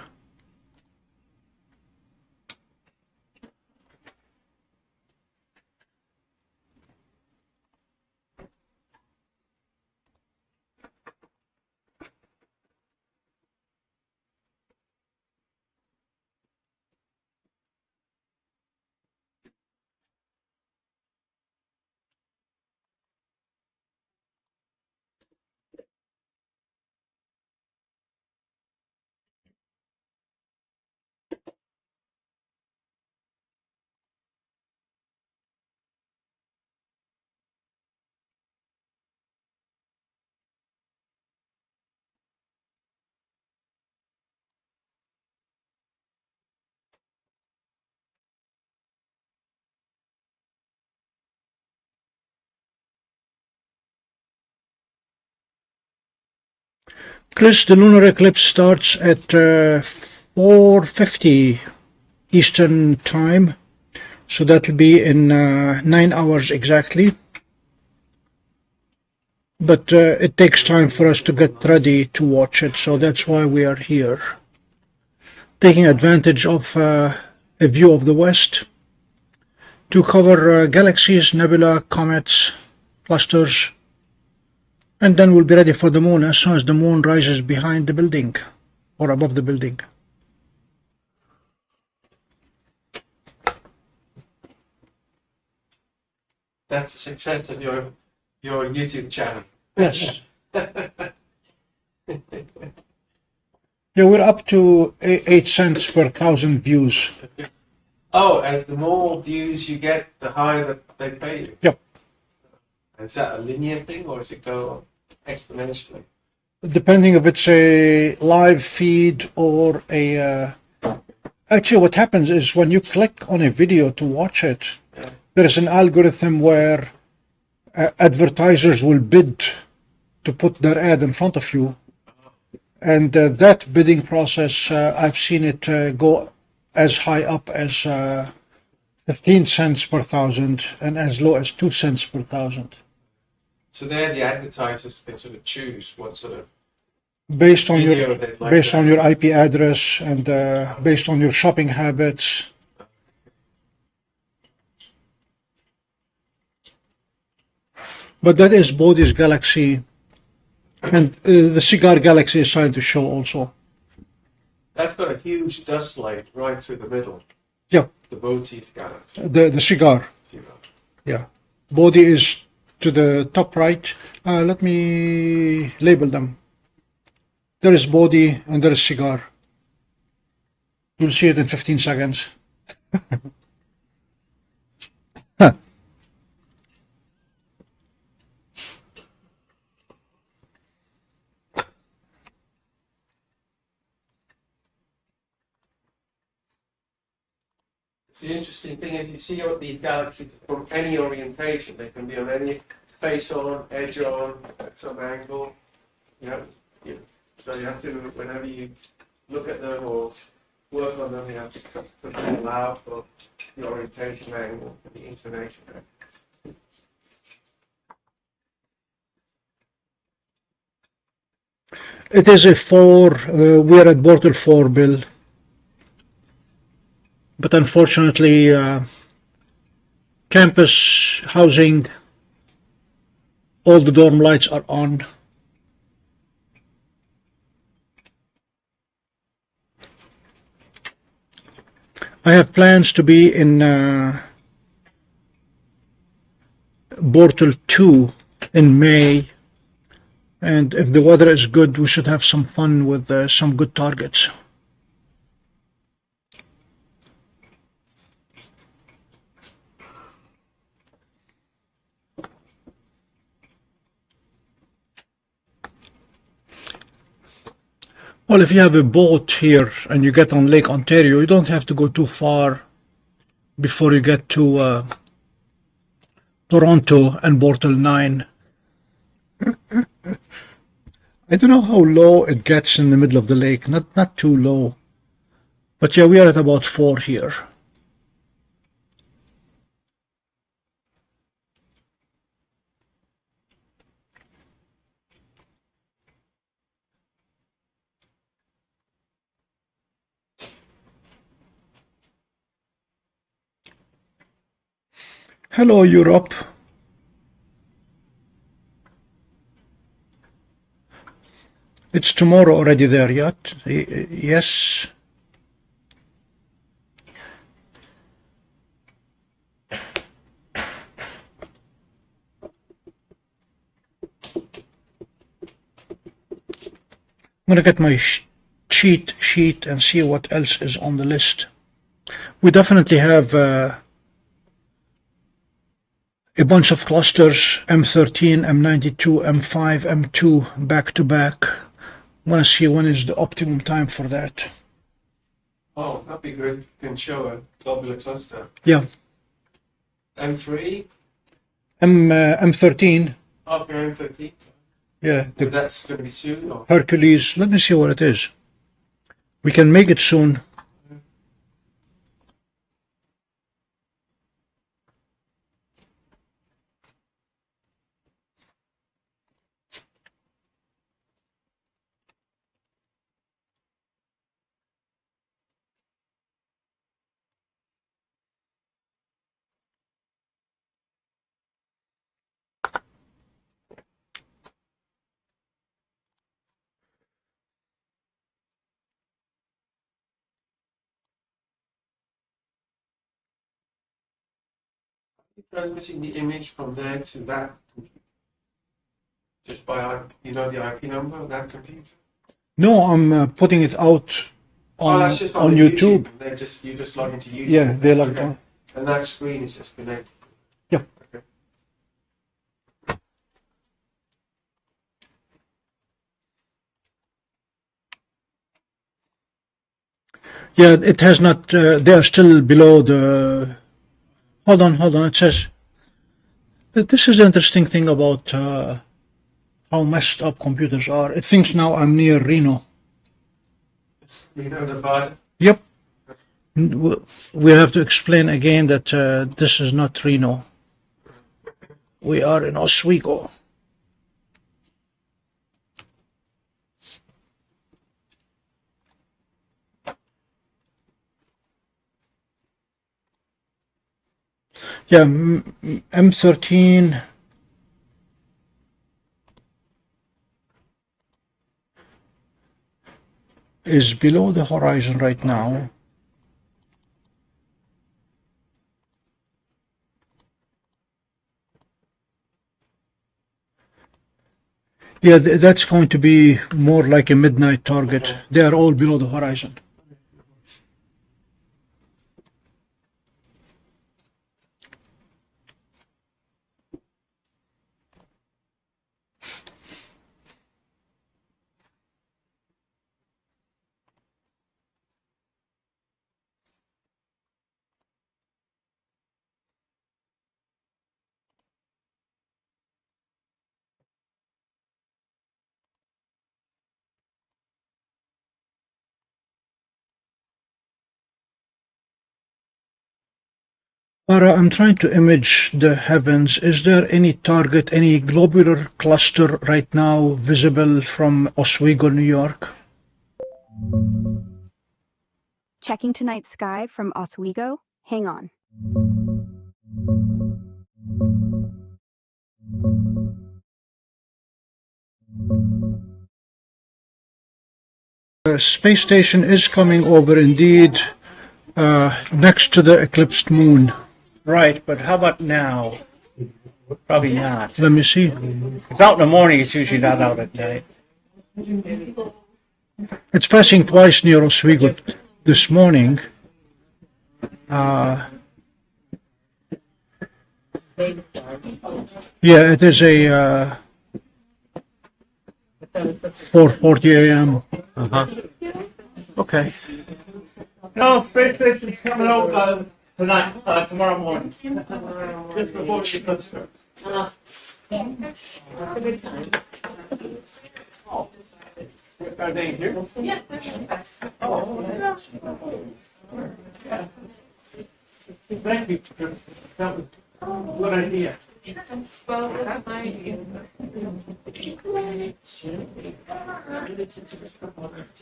Chris, the lunar eclipse starts at 4:50 Eastern Time, so that'll be in 9 hours exactly. But it takes time for us to get ready to watch it, so that's why we are here, taking advantage of a view of the west to cover galaxies, nebula, comets, clusters, and then we'll be ready for the moon as soon as the moon rises behind the building or above the building. That's the success of your YouTube channel. Yes. Yeah, we're up to 8 cents per 1,000 views. Oh, and the more views you get, the higher that they pay you. Yep. Is that a linear thing or does it go exponentially? Depending if it's a live feed or a... Actually, what happens is when you click on a video to watch it, Yeah. there's an algorithm where advertisers will bid to put their ad in front of you. And that bidding process, I've seen it go as high up as 15 cents per 1,000 and as low as 2 cents per 1,000. So there, the advertisers can sort of choose what sort of based on video your they'd like based to on have. your IP address and based on your shopping habits. But that is Bodhi's galaxy, and the cigar galaxy is trying to show also. That's got a huge dust light right through the middle. Yeah. The Bodhi's galaxy. The cigar. Yeah. Bodhi is to the top right. Let me label them. There is Bodhi and there is cigar. You'll see it in 15 seconds. Huh. The interesting thing is you see what these galaxies from any orientation. They can be on any face on, edge on, at some angle. So you have to, whenever you look at them or work on them, you have to sort of allow for the orientation angle and the inclination angle. It is a 4. We are at Bortle 4, Bill. But unfortunately, campus housing, all the dorm lights are on. I have plans to be in Bortle 2 in May, and if the weather is good, we should have some fun with some good targets. Well, if you have a boat here and you get on Lake Ontario, you don't have to go too far before you get to Toronto and Bortle 9. I don't know how low it gets in the middle of the lake, not too low. But yeah, we are at about 4 here. Hello, Europe. It's tomorrow already there yet? Yes. I'm going to get my cheat sheet and see what else is on the list. We definitely have a bunch of clusters, M13, M92, M5, M2 back to back. I want to see when is the optimum time for that. Oh, that'd be good. You can show a globular cluster. Yeah. M3? M13. Okay, M13. Yeah. But that's going to be soon? Or? Hercules. Let me see what it is. We can make it soon. Transmitting the image from there to that computer? Just by, the IP number of that computer? No, I'm putting it out on, that's just on the YouTube. You just log into YouTube. Yeah, they log on. And that screen is just connected. Yeah. Okay. Yeah, it has not, they are still below the, hold on, it says, this is the interesting thing about how messed up computers are. It thinks now I'm near Reno. Reno, Nevada? Yep. We have to explain again that this is not Reno. We are in Oswego. Yeah, M13 is below the horizon right now. Yeah, that's going to be more like a midnight target. They are all below the horizon. Para, I'm trying to image the heavens. Is there any target, any globular cluster right now visible from Oswego, New York? Checking tonight's sky from Oswego. Hang on. The space station is coming over indeed, next to the eclipsed moon. Right, but how about now? Probably not. Let me see. It's out in the morning, it's usually not out at night. It's passing twice near Oswego this morning. Yeah, it is a 4:40 a.m. Okay. No, space station's coming out tonight, tomorrow morning. Just before the eclipse starts. Are they here? Yeah. Thank you. That was a good idea.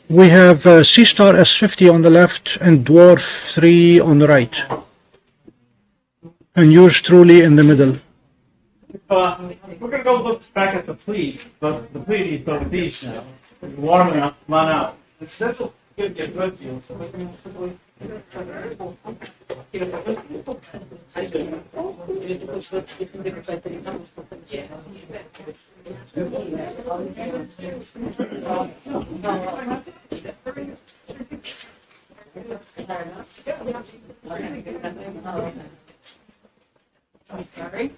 We have Seestar S50 on the left and DWARF 3 on the right. And yours truly in the middle. We're going to go look back at the fleet, but the fleet is going to be now. It's warm enough, run out. This will give you a good view. I'm sorry.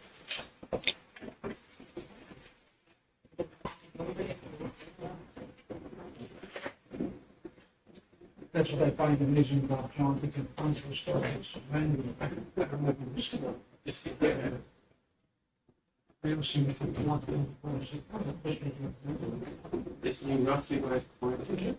That's what I find amazing about John, he can find those stories manually. I remember this story. I don't see anything to want to This new roughly what I pointed.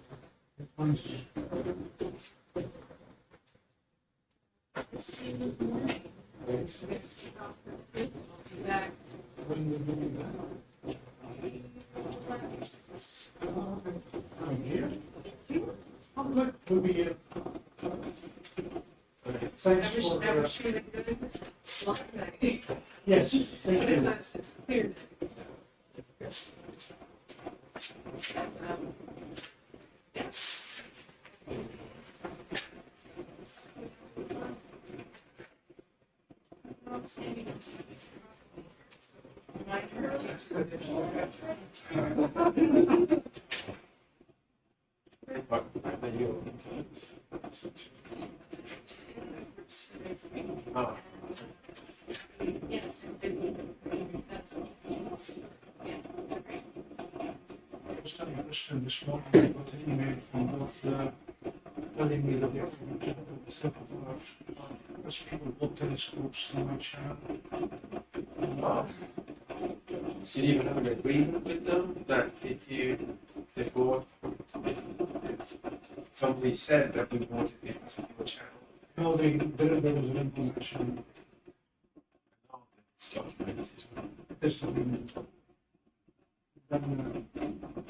Yes. Just trying to understand this morning, I got an email from Bortle telling me that they have to set up as people bought telescopes in my channel. So you even have an agreement with them that if they bought, if somebody said that we wanted it as your channel, No, there was an information. it's documented. This document.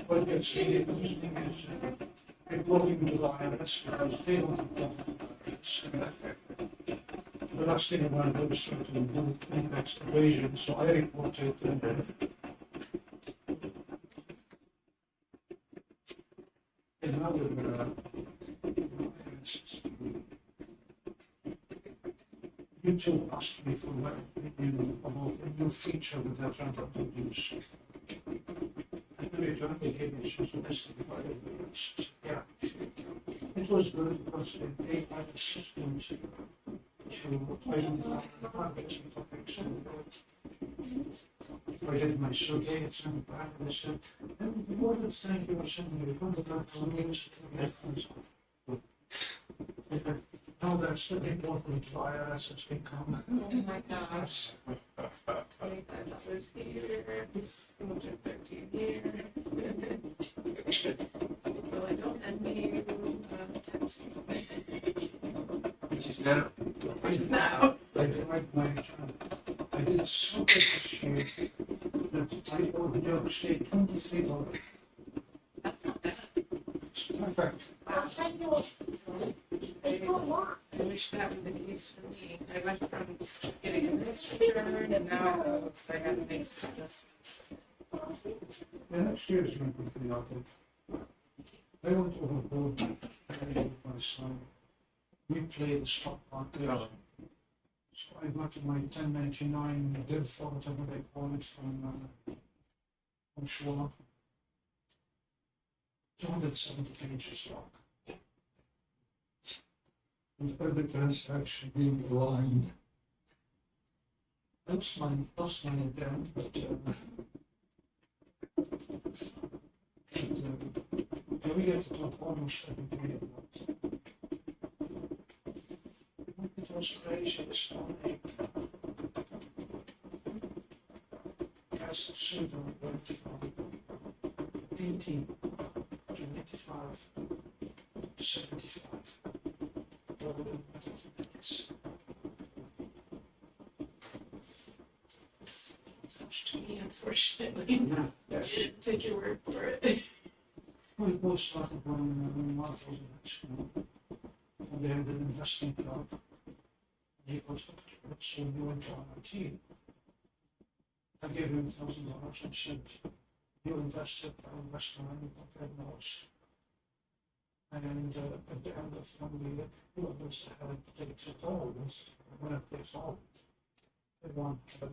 What gets the thing is reporting to the IRS because they don't have documents. the last thing I want to do is try to do index equation, so I reported another YouTube asked me for my opinion about a new feature that they're trying to introduce. I really don't think it is just justified. Yeah, it was good because they had a system to identify the targets and topics. I did my survey, it's in the back, and they said, and what is thank you for sending me the contact for news to the reference. Now that's the important to IRS has become. Oh my gosh. $25 here, 213 here. Really don't envy taxes. Which is now. Now. I tried my I did so good this year that I owed New York State $23. That's not bad. It's perfect. I'll send you a lot. I wish that were the case for me. I went from getting a mystery return and now it looks like I have to make some adjustments. Yeah, next year is going to be pretty awkward. I went overboard with my son. We played the stock market. So I got my 1099 div font, whatever they call it, from Schwab. 270 pages long. With every transaction being aligned. That's my again, but we get to talk almost every day about it. It was crazy this morning. Gas of silver went from 80 to 85 to 75. Sounds to me, unfortunately. Yeah. Take your word for it. We both started running models at school. And they had an investing club. He was so we went to MIT. I gave him $1,000 and said, you invested, I invested money, compared notes. And at the end of one year, whoever's had takes it all, when it takes all, they want, but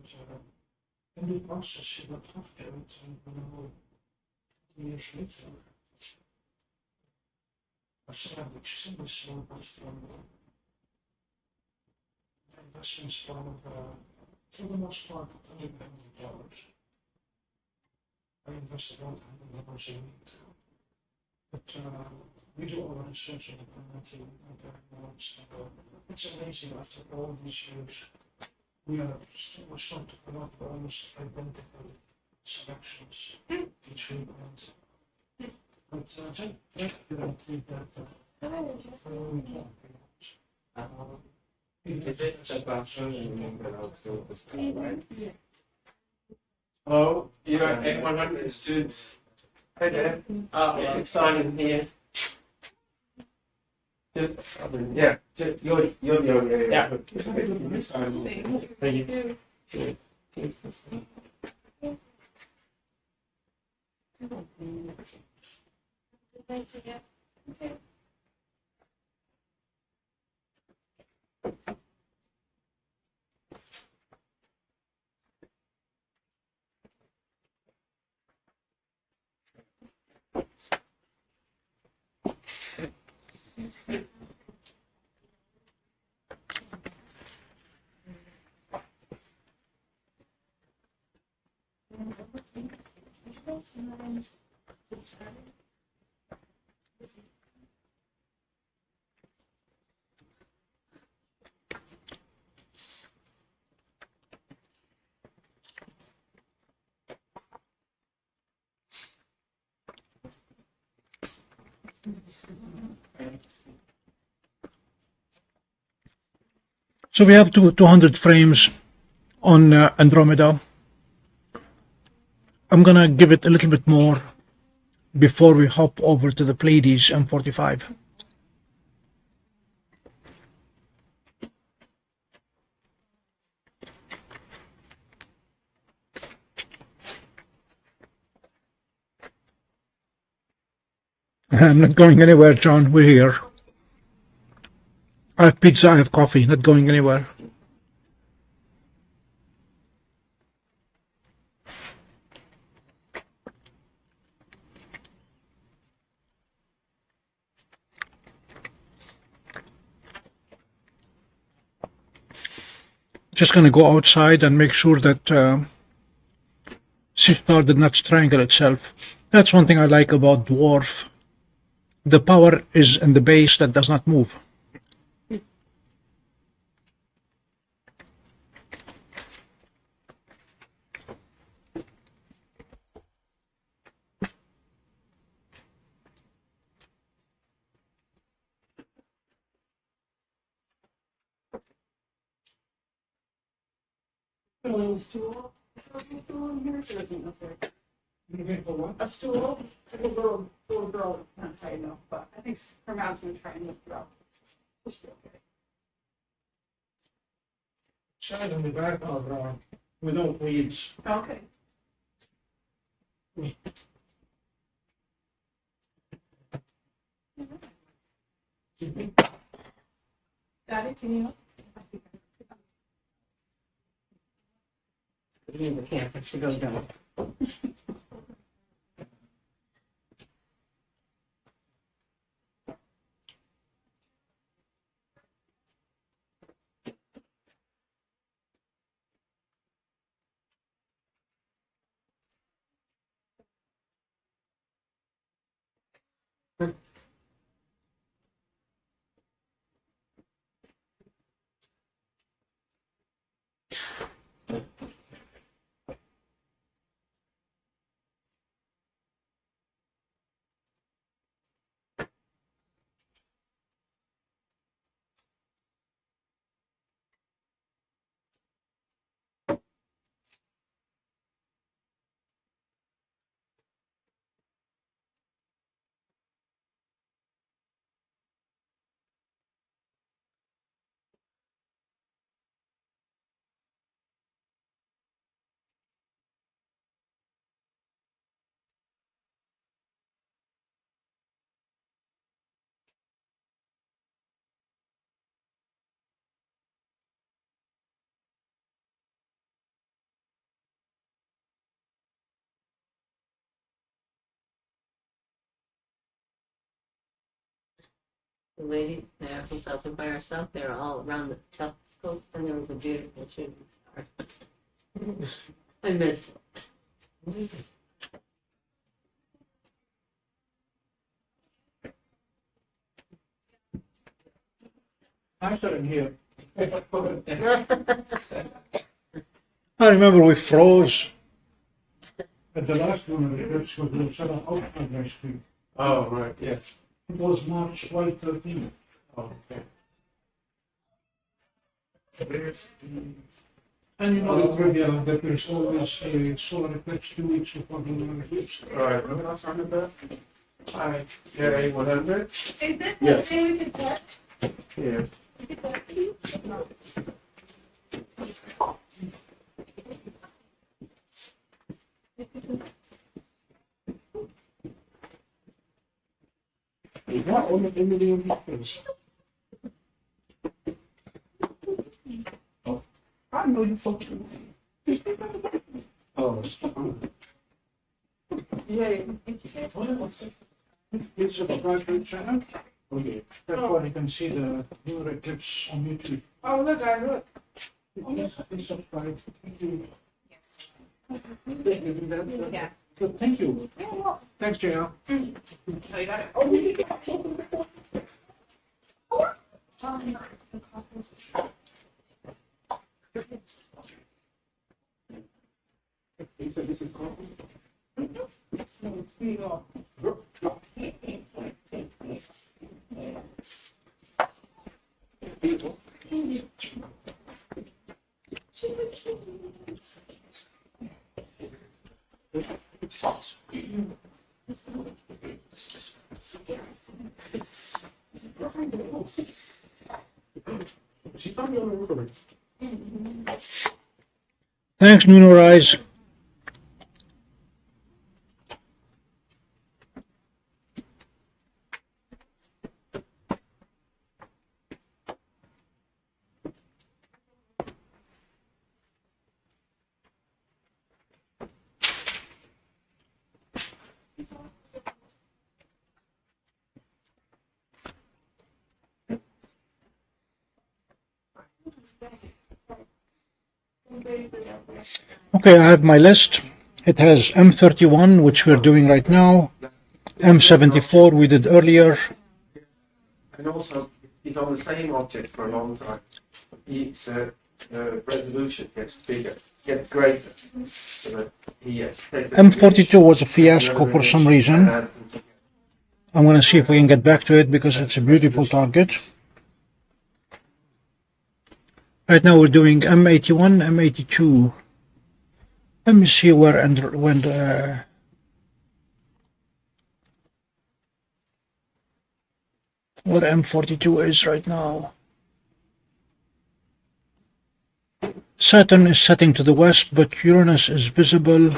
in the process, you don't have to, and years later, I still have extremely small from investments from, for the most part, $100 million. I invested $100 a week. But we do all our research independently, it's amazing after all these years, we are still starting to come up with almost identical selections in treatment. But I didn't think that Is this the classroom in the also the school, right? Hello, you got 100 students. Hey there. It's signing here. Yeah, you're the only. Yeah. Thank you. Cheers. Cheers. So we have 200 frames on Andromeda. I'm gonna give it a little bit more before we hop over to the Pleiades M45. I'm not going anywhere, John. We're here. I have pizza, I have coffee, not going anywhere. Just going to go outside and make sure that Seestar did not strangle itself. That's one thing I like about DWARF. The power is in the base that does not move. Put a little stool. Here, there isn't nothing. A stool for the little girl that's not tight enough, but I think her mom's gonna try and lift her up. Just be okay. Side in the back are without weeds. Okay. Got it, Tino? Leave the campus to go down. The lady there who's out there by herself, they were all around the telescope, and there was a beautiful shooting star. I missed it. I started here. I remember we froze. At the last one of the eclipse was the set up outside my street. Oh, right, yeah. It was March 12/13. Oh, okay. And you know, that there's always a solar eclipse 2 weeks before the lunar eclipse. Right. Remember that sound of that? Hi. Yeah, A100? Is this Yes. something we could get? Yeah. We could get to you? No. Yeah, only a million people. I know you folks. Oh, Yeah. it's a private channel. Okay. Therefore, you can see the lunar eclipse on YouTube. Oh, look, I look. Yes, please subscribe. Yes. Yeah. Good, thank you. Thanks, JR. Oh, you got it. Oh, we can get it. The coffee's- You said this is coffee? Here you go. Thanks, Lunar Eyes. Okay, I have my list. It has M31, which we're doing right now, M74 we did earlier. And also, he's on the same object for a long time. The resolution gets bigger, gets greater. So that he takes M42 was a fiasco for some reason. I'm going to see if we can get back to it because it's a beautiful target. Right now we're doing M81, M82. Let me see where what M42 is right now. Saturn is setting to the west, but Uranus is visible.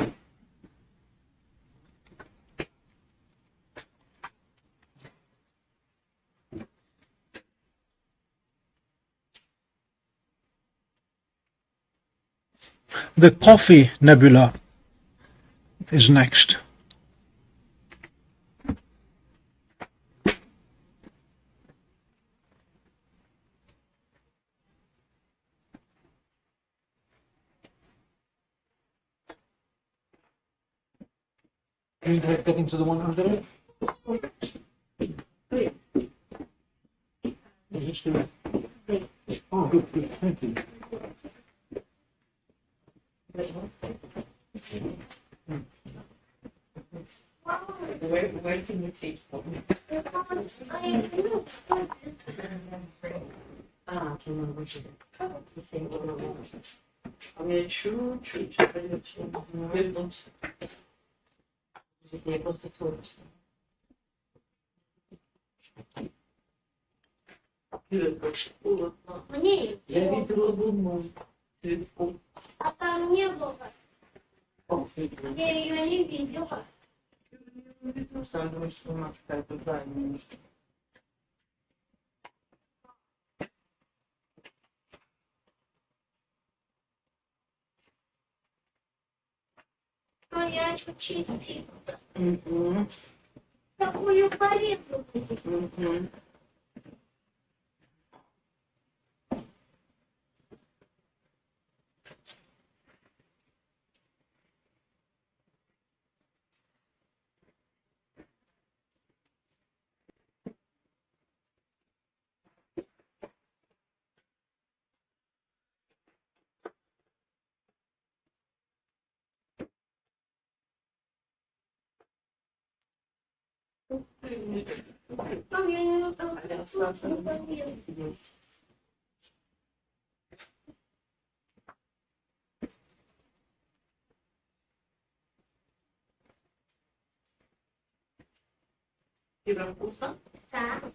The Coffee Nebula is next. Can you try getting to the one under it? Oh, good, good, thank you. Where can you take them? Ah, che non lo so. Ti sento una voce. Come ciu, vedo. Si è posto solo. Мне Я видела луну. а не было. Я ее не видела. Сам думаю, что она какая-то дальняя. Но я это чистила. Такую порезу. Там я не там порезу. Тира вкуса? Да.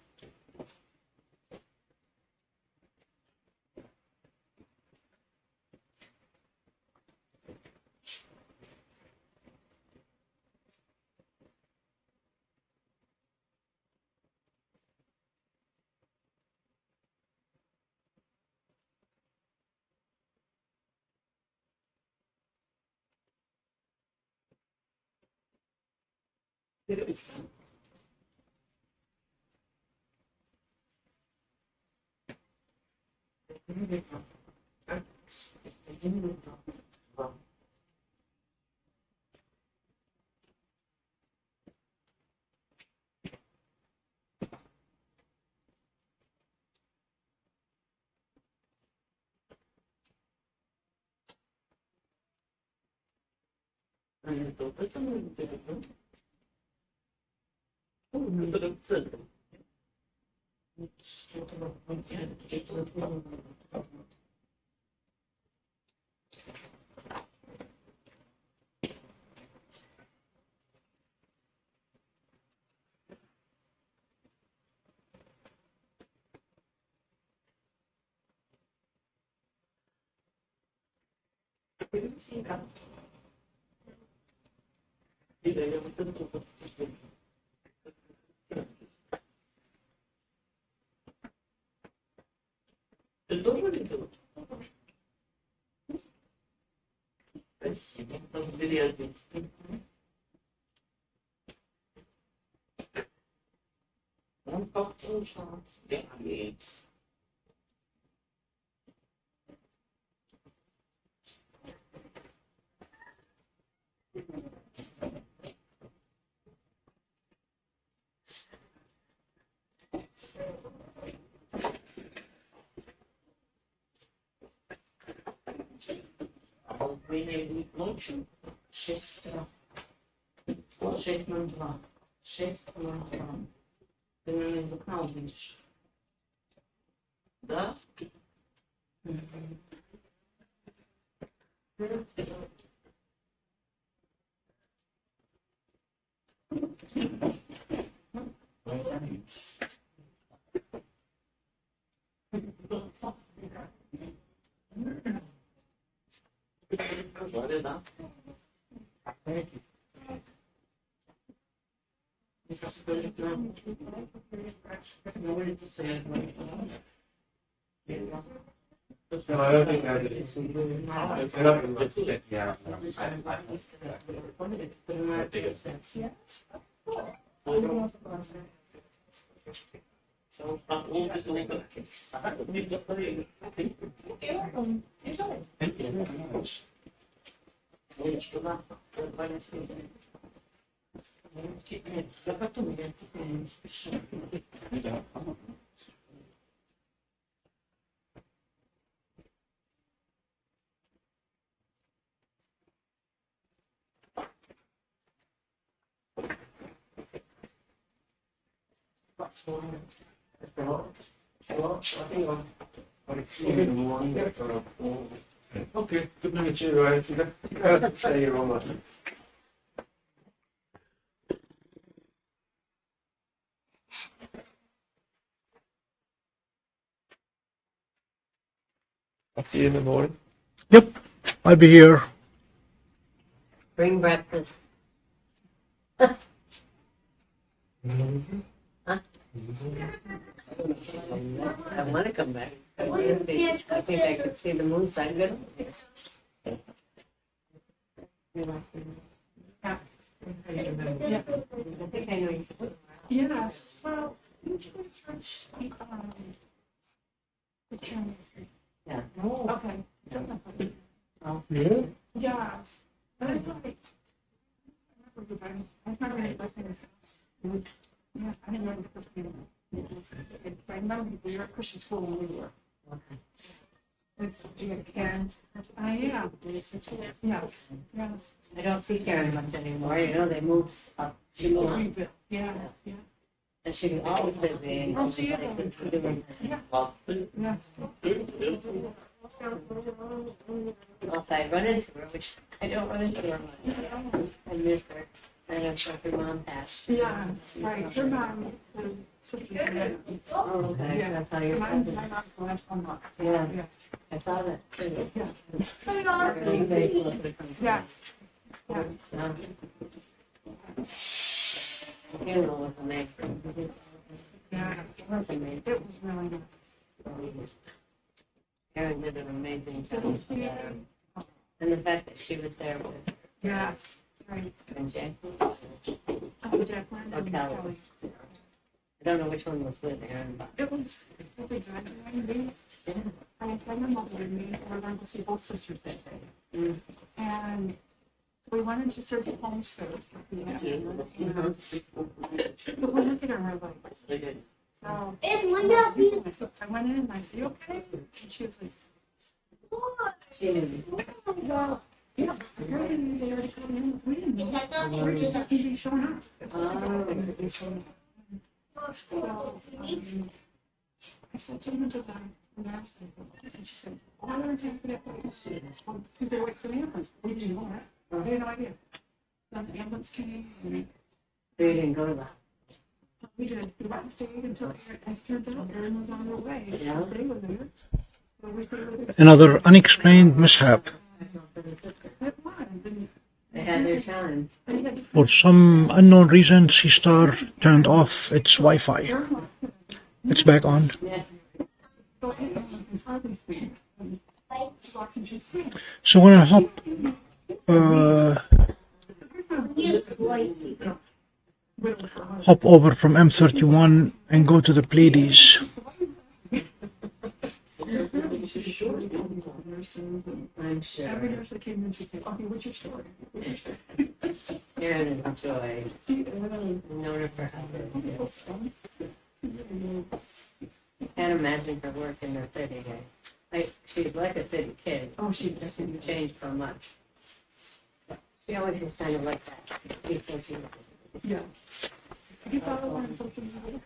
Это не интересно. Это центр. Ты тоже видела? Спасибо. Там бери один. Он покушал. Винаги ночью 6:02. 6:02. Ты меня из окна увидишь. Да? Да. На улице светло. No, I don't think that is. Yeah. Okay, good night, you guys. Say your own. I'll see you in the morning. Yep, I'll be here. Bring breakfast. Huh? I want to come back. I think I could see the moon side good. I think I know you. Yes, well, church, Yeah. okay. Oh. Yeah? Yes. But I thought I remember my blessing his house. Yeah, I didn't know the first name. I remember we were at Christian school when we were. It's Karen. I am. Yes, yes. I don't see Karen much anymore. You know, they moved up. She moved on. Yeah, yeah. And she's always busy. Oh, she is. Yeah. Yeah. Well, if I run into her, which I don't run into her much, I miss her. I know her mom passed. Yes, right. Her mom, sister. Oh, okay. Yeah. That's how you're My mom's the last one up. Yeah. Yeah. I saw that too. Yeah. Very grateful for the company. Yeah. Yeah. The funeral was amazing. Yeah. It was amazing. It was really nice. Karen did an amazing job. And the fact that she was there with Yes, right. and Jay. Oh, Jacqueline and Kelly. Kelly. I don't know which one was with Aaron, but It was really good. I had my mother with me, and we went to see both sisters that day. And we went into surgical homes first. So we looked at her and we're like, so I went in and I said, you okay? And she was like, she knew. well, yeah, they already come in. We didn't know. We just happened to be showing up. So, I said, take me to the nurse. And she said, oh, I don't have that place. Because they wait for the ambulance. We didn't know that. We had no idea. Then the ambulance came and So you didn't go to that? we did. We went and stayed until it turned out Aaron was on her way. Yeah. They were there. So we stayed with her. Another unexplained mishap. It was. And They had their time. they had For some unknown reason, Seestar turned off its Wi-Fi. Aaron was It's back on. Yeah. so Aaron was hardly speak. And she walks and she's saying, So we're gonna hop hop over from M31 and go to the Pleiades. I'm sure. every nurse that came in, she said, okay, what's your story? What's your story? Aaron and Joy. I've known her forever. Can't imagine her work in the city. Like, she's like a city kid. Oh, she She changed so much. She always was kind of like that. Before she Yeah. Do you follow her on social media?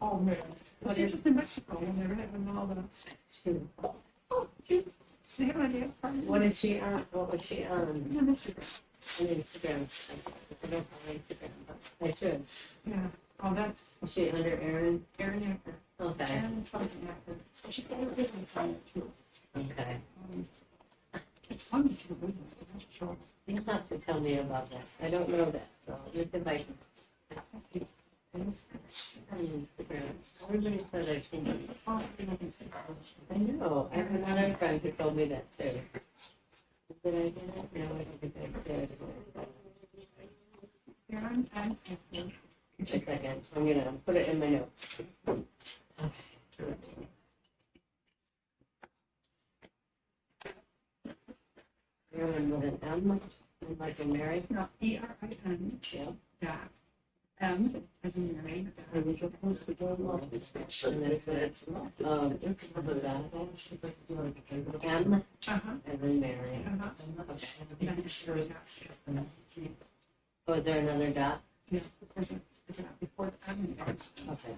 Oh, man. Well, she's just in Mexico when they're having all the, oh, she have an idea. What is she on? What was she on? On Instagram. On Instagram. I don't follow Instagram, but I should. Yeah. Oh, that's Is she under Aaron? Aaron Actor. Okay. Aaron something Actor. So she's got everything on it too. Okay. It's fun to see the business. It's sure. You have to tell me about that. I don't know that, so you can like. On Instagram. Everybody said I shouldn't. I know. I have another friend who told me that too. Did I get it? No, I don't think I did. Aaron and Actor. Just a second. I'm gonna put it in my notes. Okay. Aaron with an M, like a Mary. No, ERIN Yeah. dot M as in Mary. And we can post the door lock. And that's it. M and then Mary. Oh, is there another dot? Yeah, there's a dot before the M. Okay.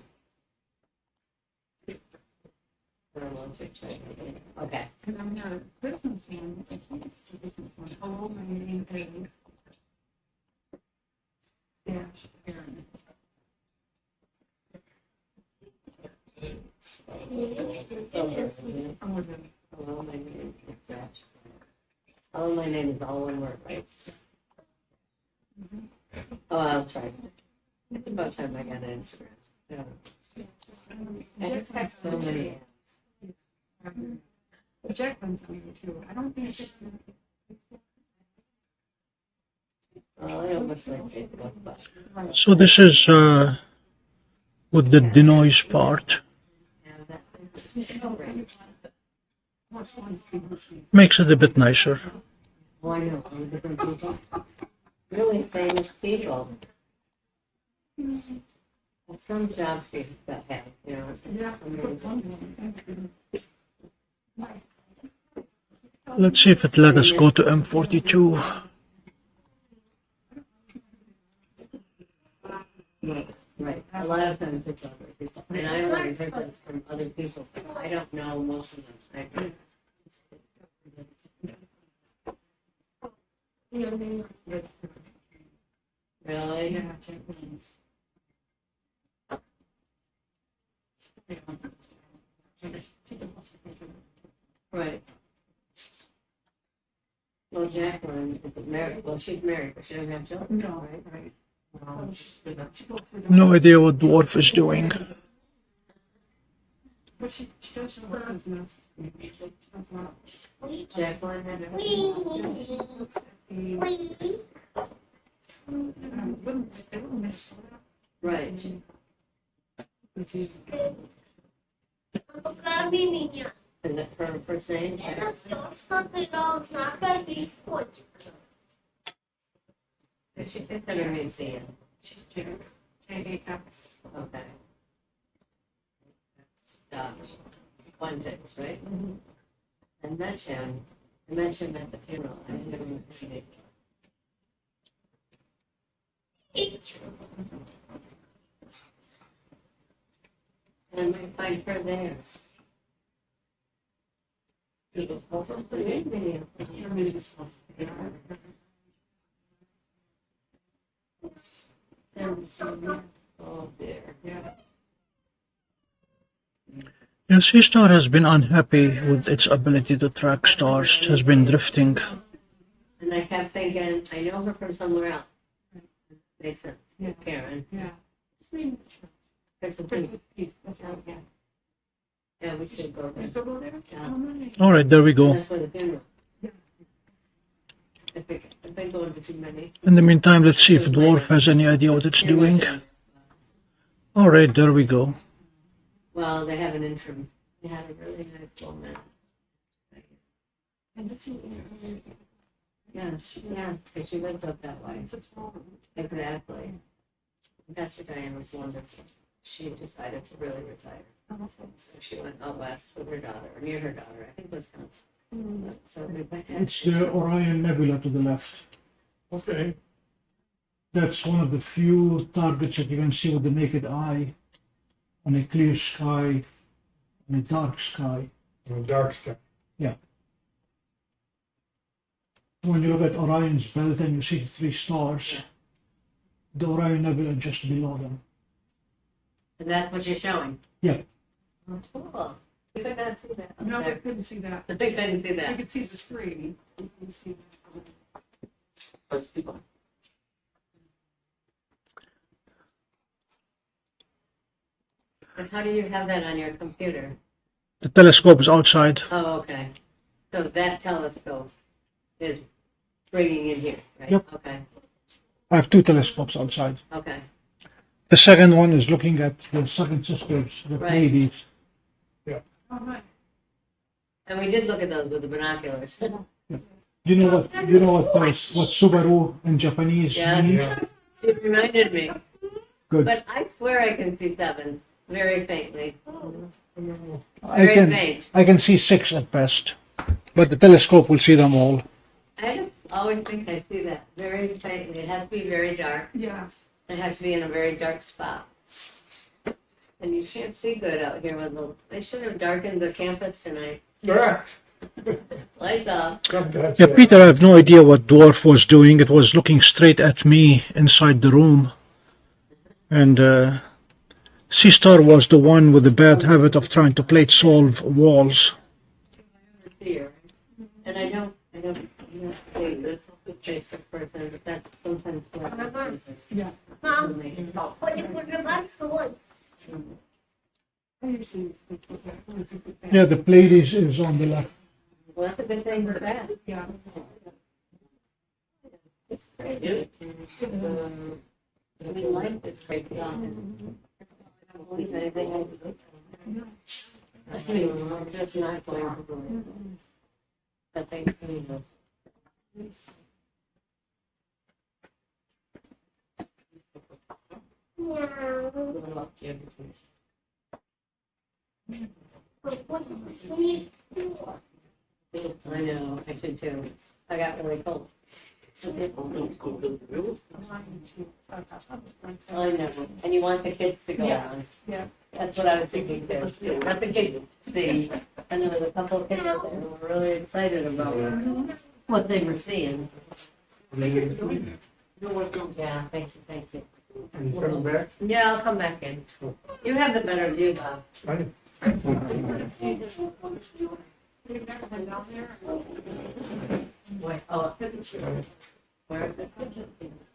Okay. And I'm not a business fan, but it's a business one. Hello, my name is Dash Aaron. I'm with him. Hello, my name is Josh. Hello, my name is all one word, right? Oh, I'll try. It's about time I got an Instagram. Yeah. I just have so many apps. Jacqueline's on there too. I don't think it's. Well, I don't much like Facebook, but So this is with the denoise part. yeah, that's great. Makes it a bit nicer. Oh, I know, all the different people. Really famous people. Some job she's got had, you know. Yeah. Let's see if it let us go to M42. Right, a lot of times it's other people, and I only heard this from other people, but I don't know most of them. Really? Yeah, Jacqueline's. Right. Well, Jacqueline is married, well, she's married, but she doesn't have children, No, right? right. She goes through the. No idea what Dwarf is doing. But she does her work business. She does not. Jacqueline had right. Is it her first name? She thinks at a museum. She's J-A-X. Okay. One six, right? I met him at the funeral. I didn't know his name. And I might find her there. Oh dear. Yeah. And Seestar has been unhappy with its ability to track stars. It has been drifting. And I kept thinking, I know her from somewhere else. Makes sense. Yeah. Karen. Yeah. His name There's a is big, Keith. That's right, yeah. yeah, we still go You there. still go there? Yeah. Oh, nice. All right, there we go. That's where the funeral. I've been going to too many. In the meantime, let's see if Dwarf has any idea what it's doing. All right, there we go. Well, they have an interim. They had a really nice woman. And this is, Yes, yeah, because she lives up that way. it's wrong. Exactly. Pastor Diane was wonderful. She decided to really retire. So she went out west with her daughter, or near her daughter, I think Wisconsin. So It's the Orion Nebula to the left. Okay. That's one of the few targets that you can see with the naked eye on a clear sky, on a dark sky. In the dark sky. When you look at Orion's belt and you see the three stars, the Orion Nebula just below them. And that's what you're showing? Yeah. Oh, cool. You could not see that. up No, there. they couldn't see that. The big couldn't see You that. could see the three. You can see And how do you have that on your computer? The telescope is outside. Oh, okay. So that telescope is bringing in here, right? Yep. Okay, I have two telescopes outside. okay. The second one is looking at the Southern Sisters, the Right. Pleiades. Oh, nice. And we did look at those with the binoculars. You know what Subaru in Japanese Yeah. means? Yeah. It reminded me. Good. But I swear I can see 7, very faintly. I Very can faint. I can see 6 at best, but the telescope will see them all. I just always think I see that very faintly. It has to be very dark. Yes. It has to be in a very dark spot. And you can't see good out here with the, they should have darkened the campus tonight. Yeah. Lights off. Yeah, Peter, I have no idea what dwarf was doing. It was looking straight at me inside the room. And Seestar was the one with the bad habit of trying to plate solve walls. Here. And I know, hey, there's a good Facebook person, but that's sometimes what. Yeah. Mom, what you put your box for? I usually speak with that. Yeah, the Pleiades is on the left. Well, that's a good thing for that. Yeah. It's crazy. I mean, life is crazy. I don't believe anything else. I mean, I'm just not going to believe it. But thank you. I know, I should too. I got really cold. I know, and you want the kids to go Yeah. on. Yeah. That's what I was thinking too. Let the kids see. And there was a couple of kids there who were really excited about what they were seeing. Yeah, thank you. And you come back? Yeah, I'll come back in. You have the better view, Bob. We've never been down there. Wait, oh, where is it?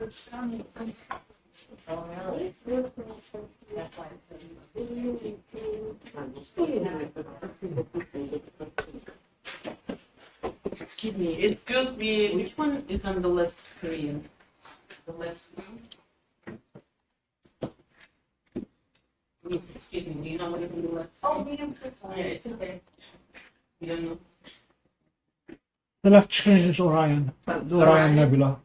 It's down in- Oh, really? That's why Excuse me, which one is on the left screen? The left screen? Miss, excuse me, do you know what is on the left screen? Oh, I'm so Yeah, sorry. it's okay. You don't know? The left screen is Orion, the Orion Nebula.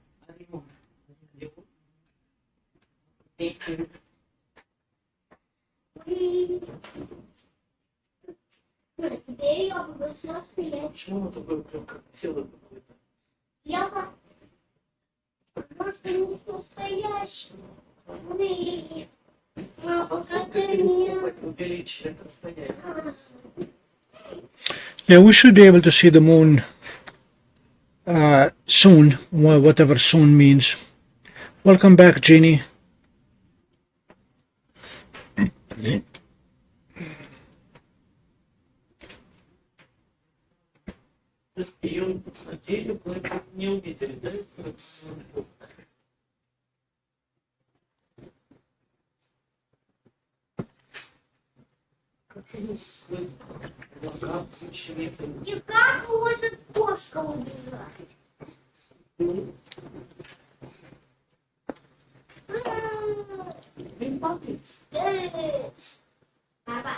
Thank you. Теперь я буду смотреть. Почему это был как целый какой-то? Я просто не настоящий. Вы. Покажи мне. Увеличить это расстояние. Yeah, we should be able to see the moon soon, whatever soon means. Welcome back, Jeannie. То есть ее посмотрели, мы не увидели, да? Сквозь облака, человека. И как может кошка убежать? Папа.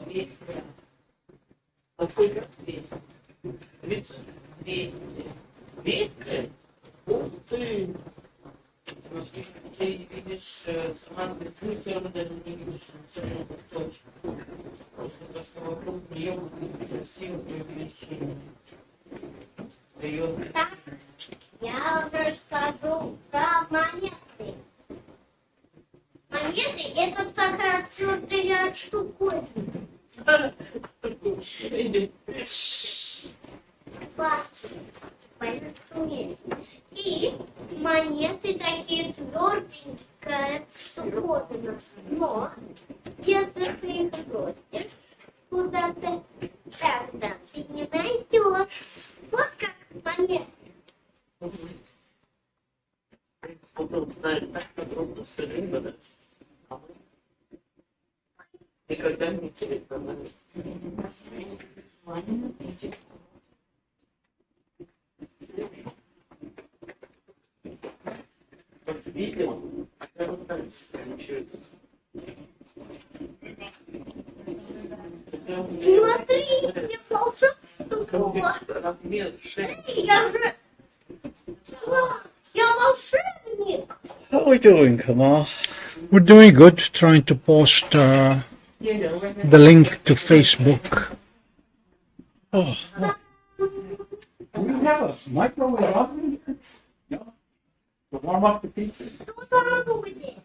Двести. А сколько? 200. 30. 200. 200? Ух ты! ты видишь с разных путь, все равно даже не видишь абсолютно точно. Просто то, что вокруг нее красиво преувеличение. Дает. Так, я уже скажу про монеты. Монеты — это такая твердая штуковина. И монеты такие тверденькая штуковина. Но если ты их бросишь куда-то, тогда ты не найдешь. Вот как монеты. Никогда не интересно. Как видел, я вот так ничего. Смотри, я волшебство. Размер Эй, я волшебник. How are we doing, Kamal? We're doing good, trying to post the link to Facebook. Oh, Do we have a microwave oven? No. To warm up the pizza? What's wrong with it?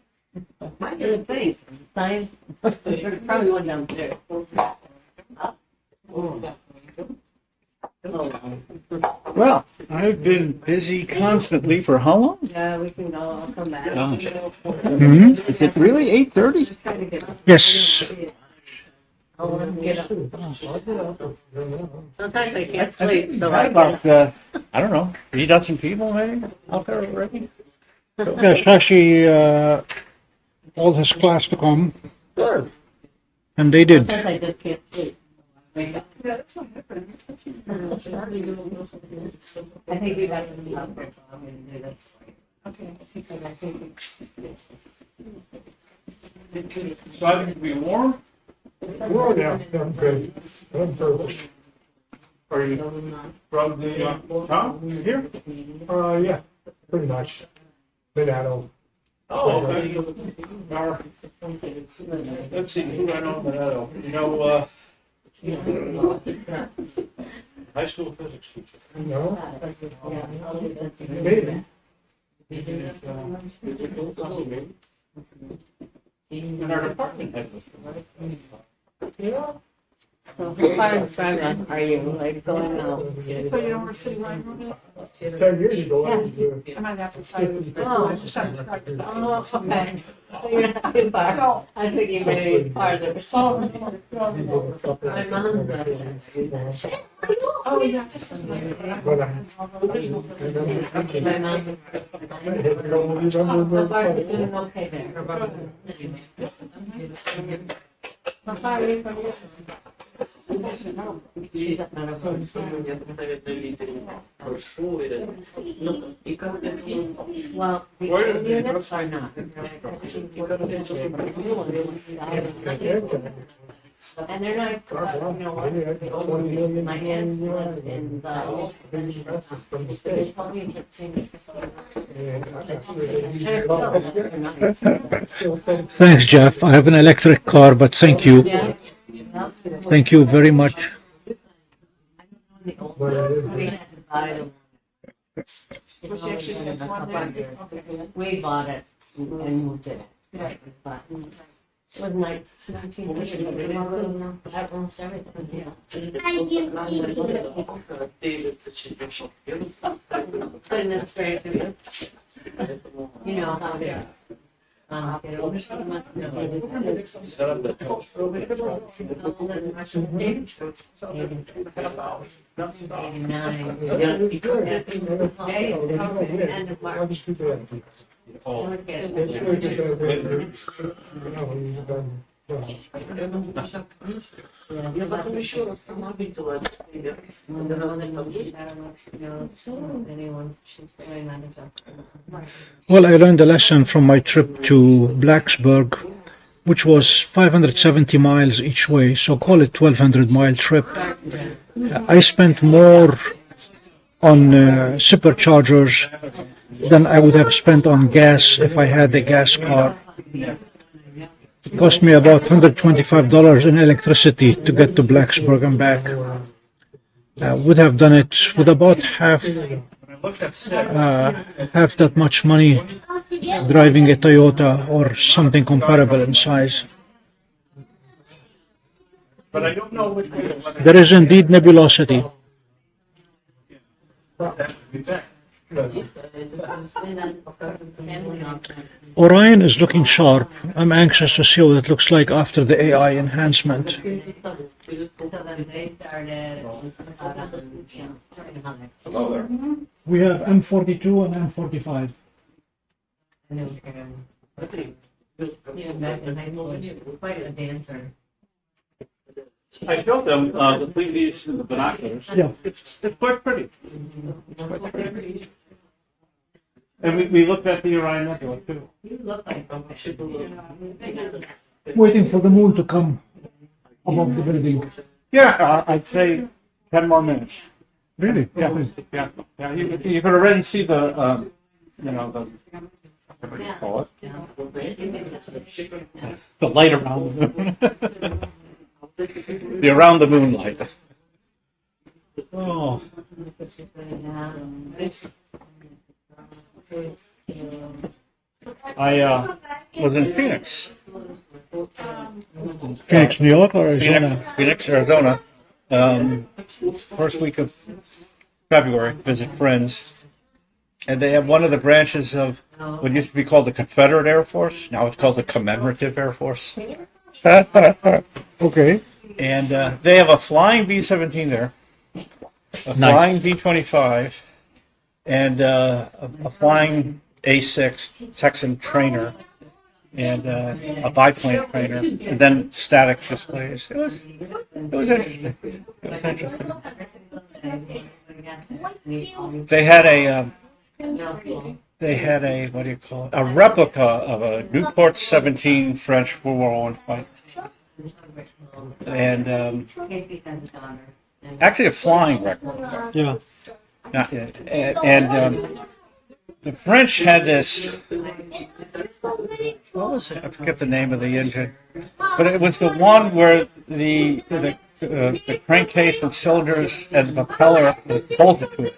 Might be the face. Science. There's probably one downstairs. well, I've been busy constantly for how long? Yeah, we can go. I'll come back. Gosh. Mm-hmm. Is it really 8:30? Yes. I want to get up. Sometimes I can't sleep, so Got I about, can. I don't know, 3 dozen people maybe out there already? Yes, actually, all his class to come, Sure. and they did. Sometimes I just can't sleep. Wake up. Yeah, that's what happened. I think we got to be out there, so I'm going to do this. Okay. And I think Starting to be warm? Oh, yeah, I'm good. I'm perfect. Are you from the town here? Yeah, pretty much. Banana. Oh, okay. Let's see, who I know Manado. You know, high school physics teacher. No? yeah. Maybe. And our department head was Yeah. So how far in Strava are you, like, going out? So you know where City Line Road is? 10 years ago, I was, I might have to say. Oh. I just have to strike that. Oh, okay. So you're not too far. No. I was thinking maybe farther. So, My mom does. oh, yeah. This was my. but My mom. So far, she's doing okay there. How far are you from here? She's up on her phone. Well, the old units are not. And they're nice, you know what, the old, my aunt lived in the old. They told me to sing. Thanks, Jeff. I have an electric car, but thank you. Yeah. Thank you very much. The old ones, we had to buy them. Was she actually in one day? Okay. We bought it and moved it. Right. But it was nice. 1900, almost everything. But in this very good. You know how it is. It over so much. End of March. Well, I learned a lesson from my trip to Blacksburg, which was 570 miles each way, so call it 1,200-mile trip. I spent more on superchargers than I would have spent on gas if I had a gas car. It cost me about $125 in electricity to get to Blacksburg and back. I would have done it with about half that much money driving a Toyota or something comparable in size. But I don't know which way. There is indeed nebulosity. Orion is looking sharp. I'm anxious to see what it looks like after the AI enhancement. So then they started. Hello there. We have M42 and M45. Yeah, back in high school, quite a dancer. I showed them the previous in the binoculars. Yeah. It's quite pretty. And we looked at the Orion Nebula too. You look like I should believe. Waiting for the moon to come above the building. Yeah, I'd say 10 more minutes. Really? Yeah, yeah. You could already see the, you know, the, what do you call it? The light around the moon. The around the moon light. Oh. I was in Phoenix. Phoenix, New York or Arizona? Phoenix, Arizona. First week of February, visit friends. And they have one of the branches of what used to be called the Confederate Air Force. Now it's called the Commemorative Air Force. Okay. And they have a flying B-17 there, a flying B-25, and a flying A-6 Texan trainer, and a biplane trainer, and then static displays. It was interesting. It was interesting. They had a what do you call it? A replica of a Newport 17 French World War I fighter. And actually a flying replica. Yeah. And the French had this, what was it? I forget the name of the engine, but it was the one where the crankcase and cylinders and the propeller was bolted to it.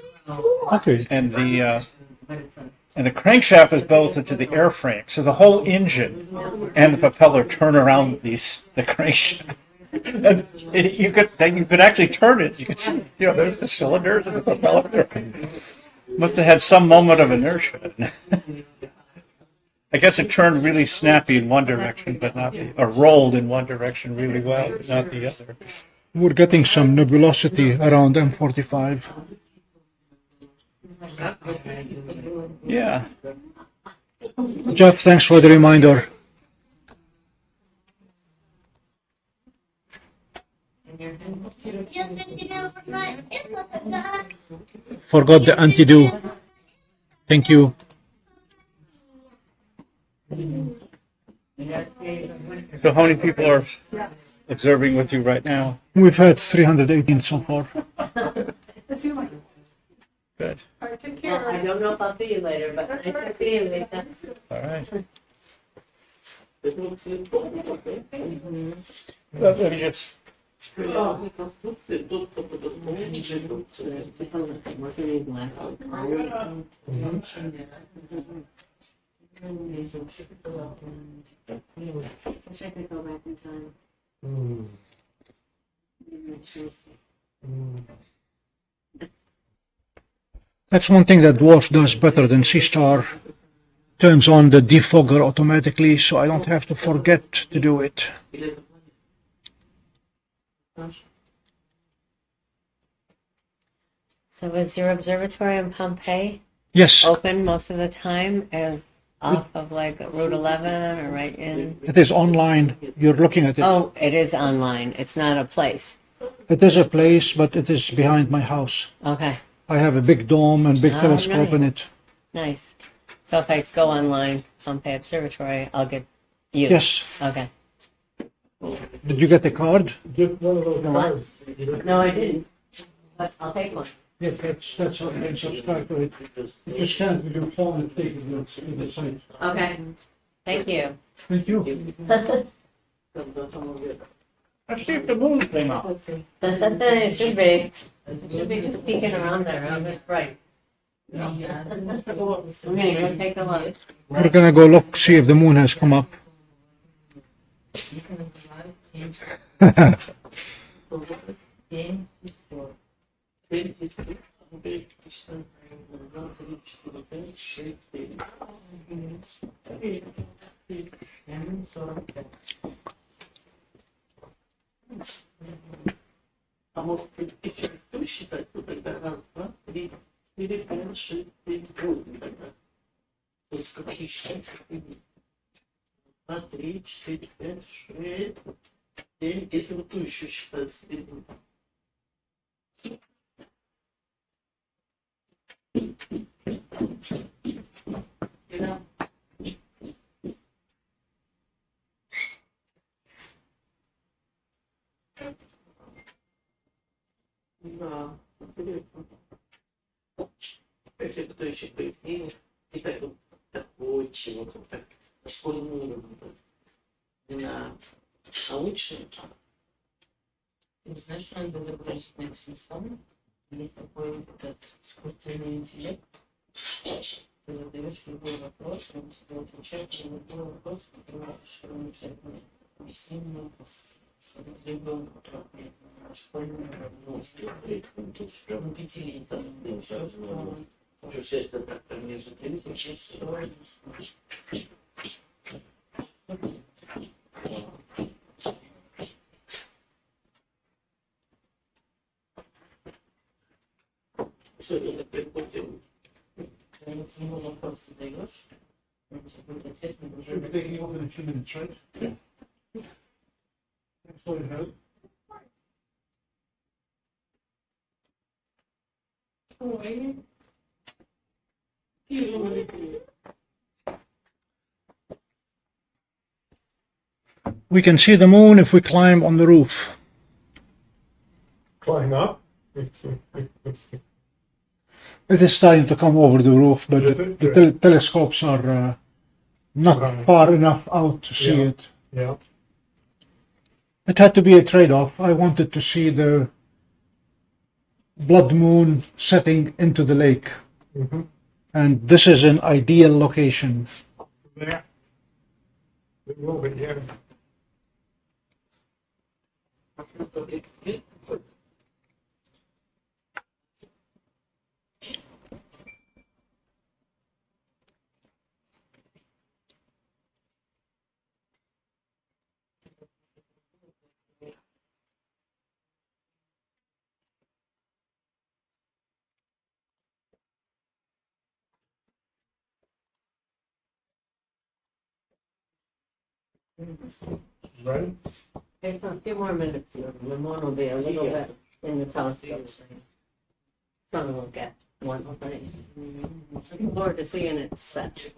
Okay. And the crankshaft was bolted to the airframe, so the whole engine and the propeller turn around the crankshaft. And you could actually turn it. You could see, there's the cylinders and the propeller. Must have had some moment of inertia. I guess it turned really snappy in one direction, but not or rolled in one direction really well, but not the other. We're getting some nebulosity around M45. Yeah. Jeff, thanks for the reminder. Forgot the anti-do. Thank you. So how many people are observing with you right now? We've had 318 so far. Good. Well, I don't know if I'll see you later, but I will see you later. All right. Well, let me just... Wish I could go back in time. That's one thing that DWARF does better than Seestar. Turns on the defogger automatically, so I don't have to forget to do it. So is your observatory in Pompeii Yes, open most of the time as off of like Route 11 or right in? it is online. You're looking at it. Oh, it is online. It's not a place. It is a place, but it is behind my house. Okay, I have a big dome and big Oh, telescope in nice. it. nice. So if I go online, Pompey Observatory, I'll get you. Yes. Okay. Did you get a card? Get one of those The what? cards. No, I didn't. But I'll take one. Yeah, that's how you can subscribe to it. You just stand with your phone and take it to the site. Okay, thank you. Thank you. Let's see if the moon came out. It should be. It should be just peeking around there, around this bright. I'm gonna go take a look. We're gonna go look, see if the moon has come up. Ama эффективно считать, то тогда раз, два, три, 4, 5, 6, 7, 8 тогда. То есть какие считать? 2, 3, 4, 5, 6, 7. Если вот ту еще считать среднюю. Да. Да, интересно. Это кто еще пояснение? И так вот такой чего-то так на школьном уровне. На научный. Ты знаешь, что надо загрузить на телефон? Есть такой вот этот искусственный интеллект. Ты задаешь любой вопрос, он тебе отвечает на любой вопрос, ты можешь ему взять объяснение. Ребенку на школьном уровне, ну, 5 лет, все, что... Получается, так, между 30 и 40. Что это приходит? Ты ему вопрос задаешь, он тебе будет ответить, Should be taking over in a few minutes, right? Thanks for your help. Ой. We can see the moon if we climb on the roof. Climb up. It is starting to come over the roof, but the telescopes are not far enough out to see it. Yeah. It had to be a trade-off. I wanted to see the blood moon setting into the lake. Mm-hmm. And this is an ideal location. There. It will be, yeah. Ready? Okay, so a few more minutes, and the moon will be a little bit in the telescope screen. Sun will get one thing. Looking forward to seeing it set.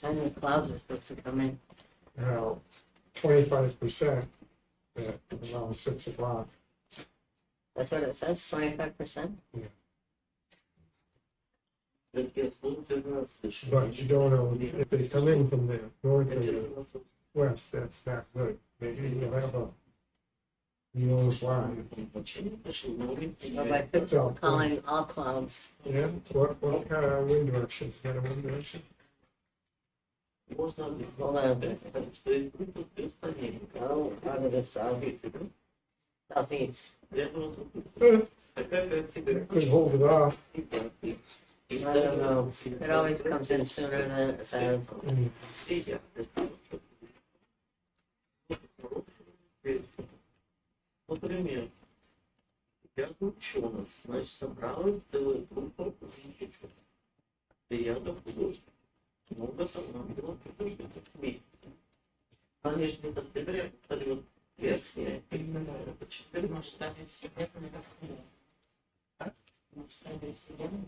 Some of the clouds are supposed to come in. Now, 25% at around 6 o'clock. That's what it says, 25%? But you don't know if they come in from the north or the west, that's not good. Maybe you'll have a, you know why. Or by 6 we're calling all clouds. Yeah, what kind of wind direction? Got a wind direction? Hold on. Go out of the south. Southeast. Could hold it off. I don't know. It always comes in sooner than it says. Например, я ученый, значит, собрал целую группу ученых. Я художник. Много там нам было художников вместе. Они же не октября, вот верхняя, это 4 масштабы вселенной. Масштабы вселенной.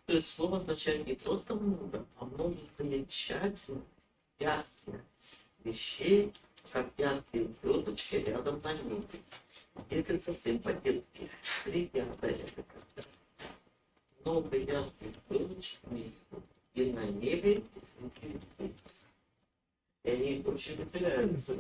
То есть слово означает не просто много, а много замечательных, ярких вещей, как яркие звездочки рядом на небе. Если совсем по-детски, приятно это как-то. Много ярких звездочек вместе. И на небе, и они очень выделяются.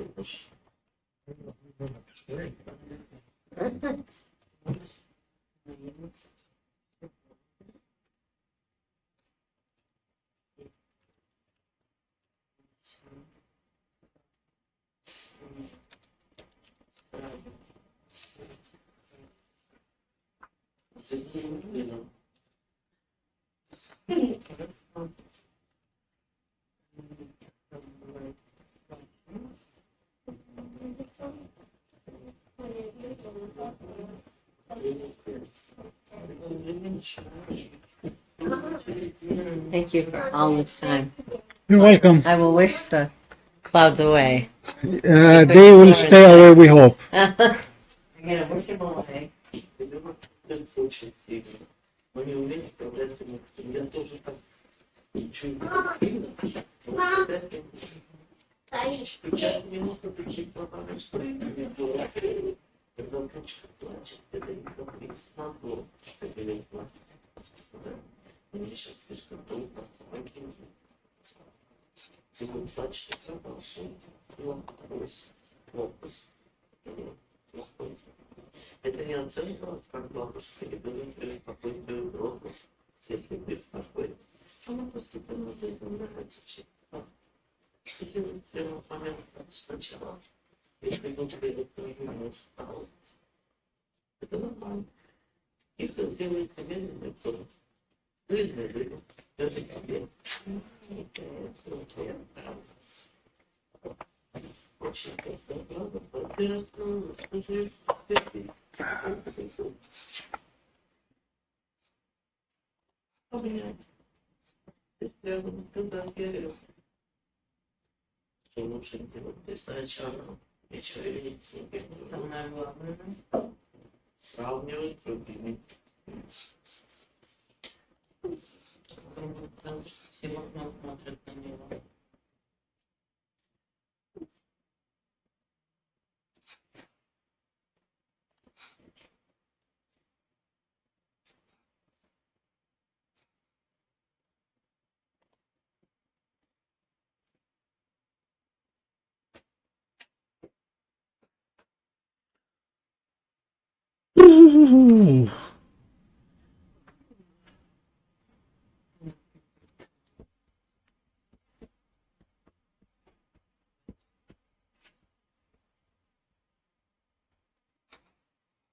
Thank you for all this time. You're welcome. I will wish the clouds away. They will stay away, we hope. I'm gonna wish them away. Это не оценивалось как бабушка или какой-то взрослый, если беспокоит. Она постепенно нравится читать. Что делать в первый момент сначала, если внутри не устал. Это нормально. Если делает медленный то длинный это тебе. Очень правда, поменять. Рядом, когда я все лучше делать. Сначала вечера видеть себе. Самое главное. Сравнивать с другими. Потому что все в окно смотрят на него.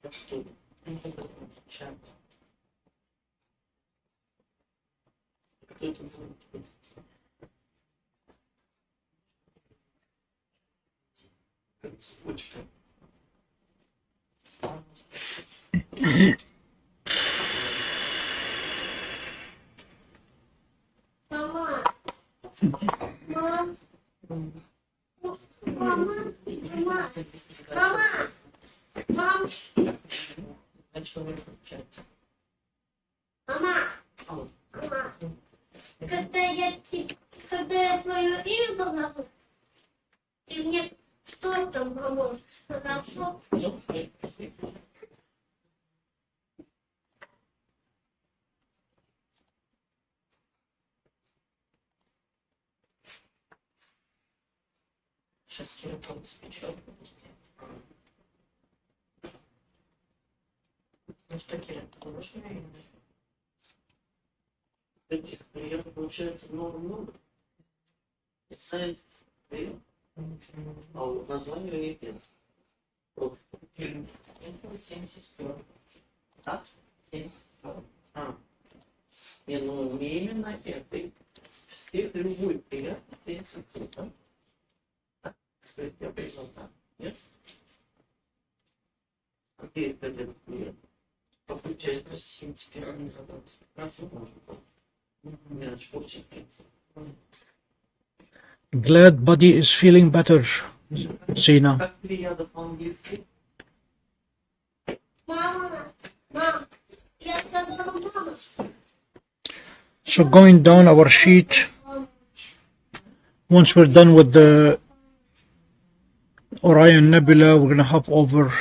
Что? Чем? Кто это будет? Как цепочка. Мама. Мам. Мама. Мама. Мама. Мам. Мама. Мама. Когда я твое имя позову, ты мне с тортом поможешь, хорошо? Сейчас я там спечу. Ну что, Кира, поможешь мне? Таких приемов получается много-много. Это прием. А вот название нет. Вот. Это 7 сестер. Так? 7 сестер. Не, ну не именно это. Всех любой прием 7 сестер, да? Так, сказать, я признал, да? Нет? Окей, это этот прием. Получается красиво теперь не задаться. Хорошо, можно. Мне очень нравится. Glad body is feeling better, Zina. Как приятно по-английски. Мама. Мам. Я сказала мама. So going down our sheet, once we're done with the Orion Nebula, we're going to hop over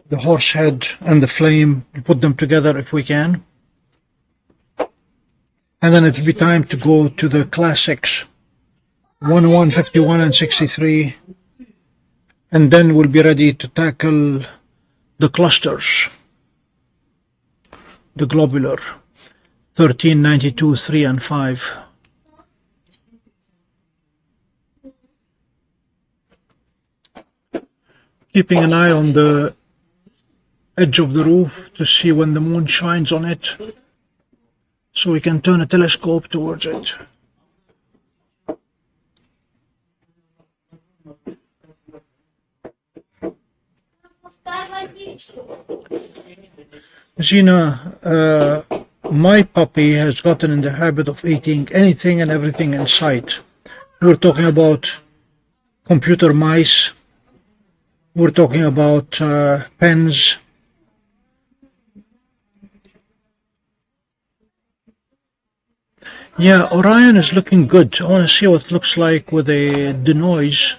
the Horsehead and the Flame and put them together if we can. And then it'll be time to go to the classics, 101, 51, and 63. And then we'll be ready to tackle the clusters, the globular, 13, 92, 3, and 5. Keeping an eye on the edge of the roof to see when the moon shines on it, so we can turn a telescope towards it. Zena, my puppy has gotten in the habit of eating anything and everything in sight. We're talking about computer mice. We're talking about pens. Yeah, Orion is looking good. I want to see what it looks like with the denoise.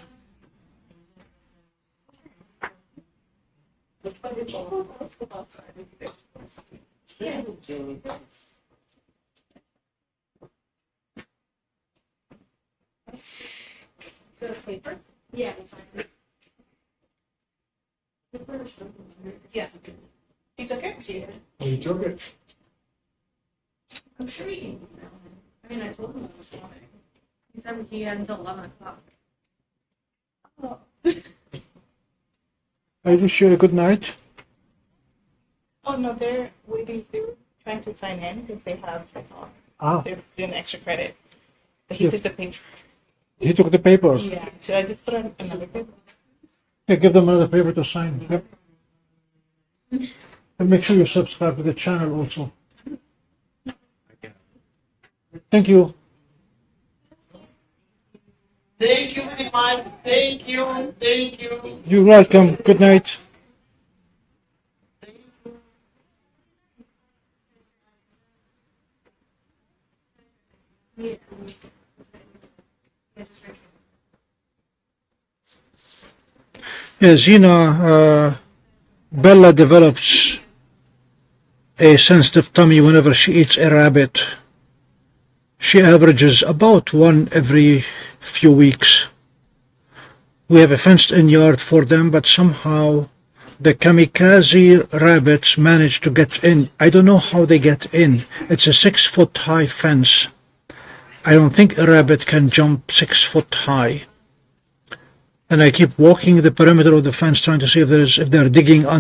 Yeah. Yeah. It's okay. Oh, you took it? I'm sure he can. I mean, I told him this morning. He said he had until 11 o'clock. Oh. I wish you a good night. Oh no, they're waiting. They're trying to sign in because they have. They're doing extra credit. But he took the paper. He took the papers. Yeah. Should I just put on another paper? Yeah, give them another paper to sign. Yep. And make sure you subscribe to the channel also. Thank you. Thank you very much. Thank you. Thank you. You're welcome. Good night. Yeah, Zena, Bella develops a sensitive tummy whenever she eats a rabbit. She averages about one every few weeks. We have a fenced-in yard for them, but somehow the kamikaze rabbits manage to get in. I don't know how they get in. It's a 6-foot-high fence. I don't think a rabbit can jump 6 foot high. And I keep walking the perimeter of the fence trying to see if they're digging under.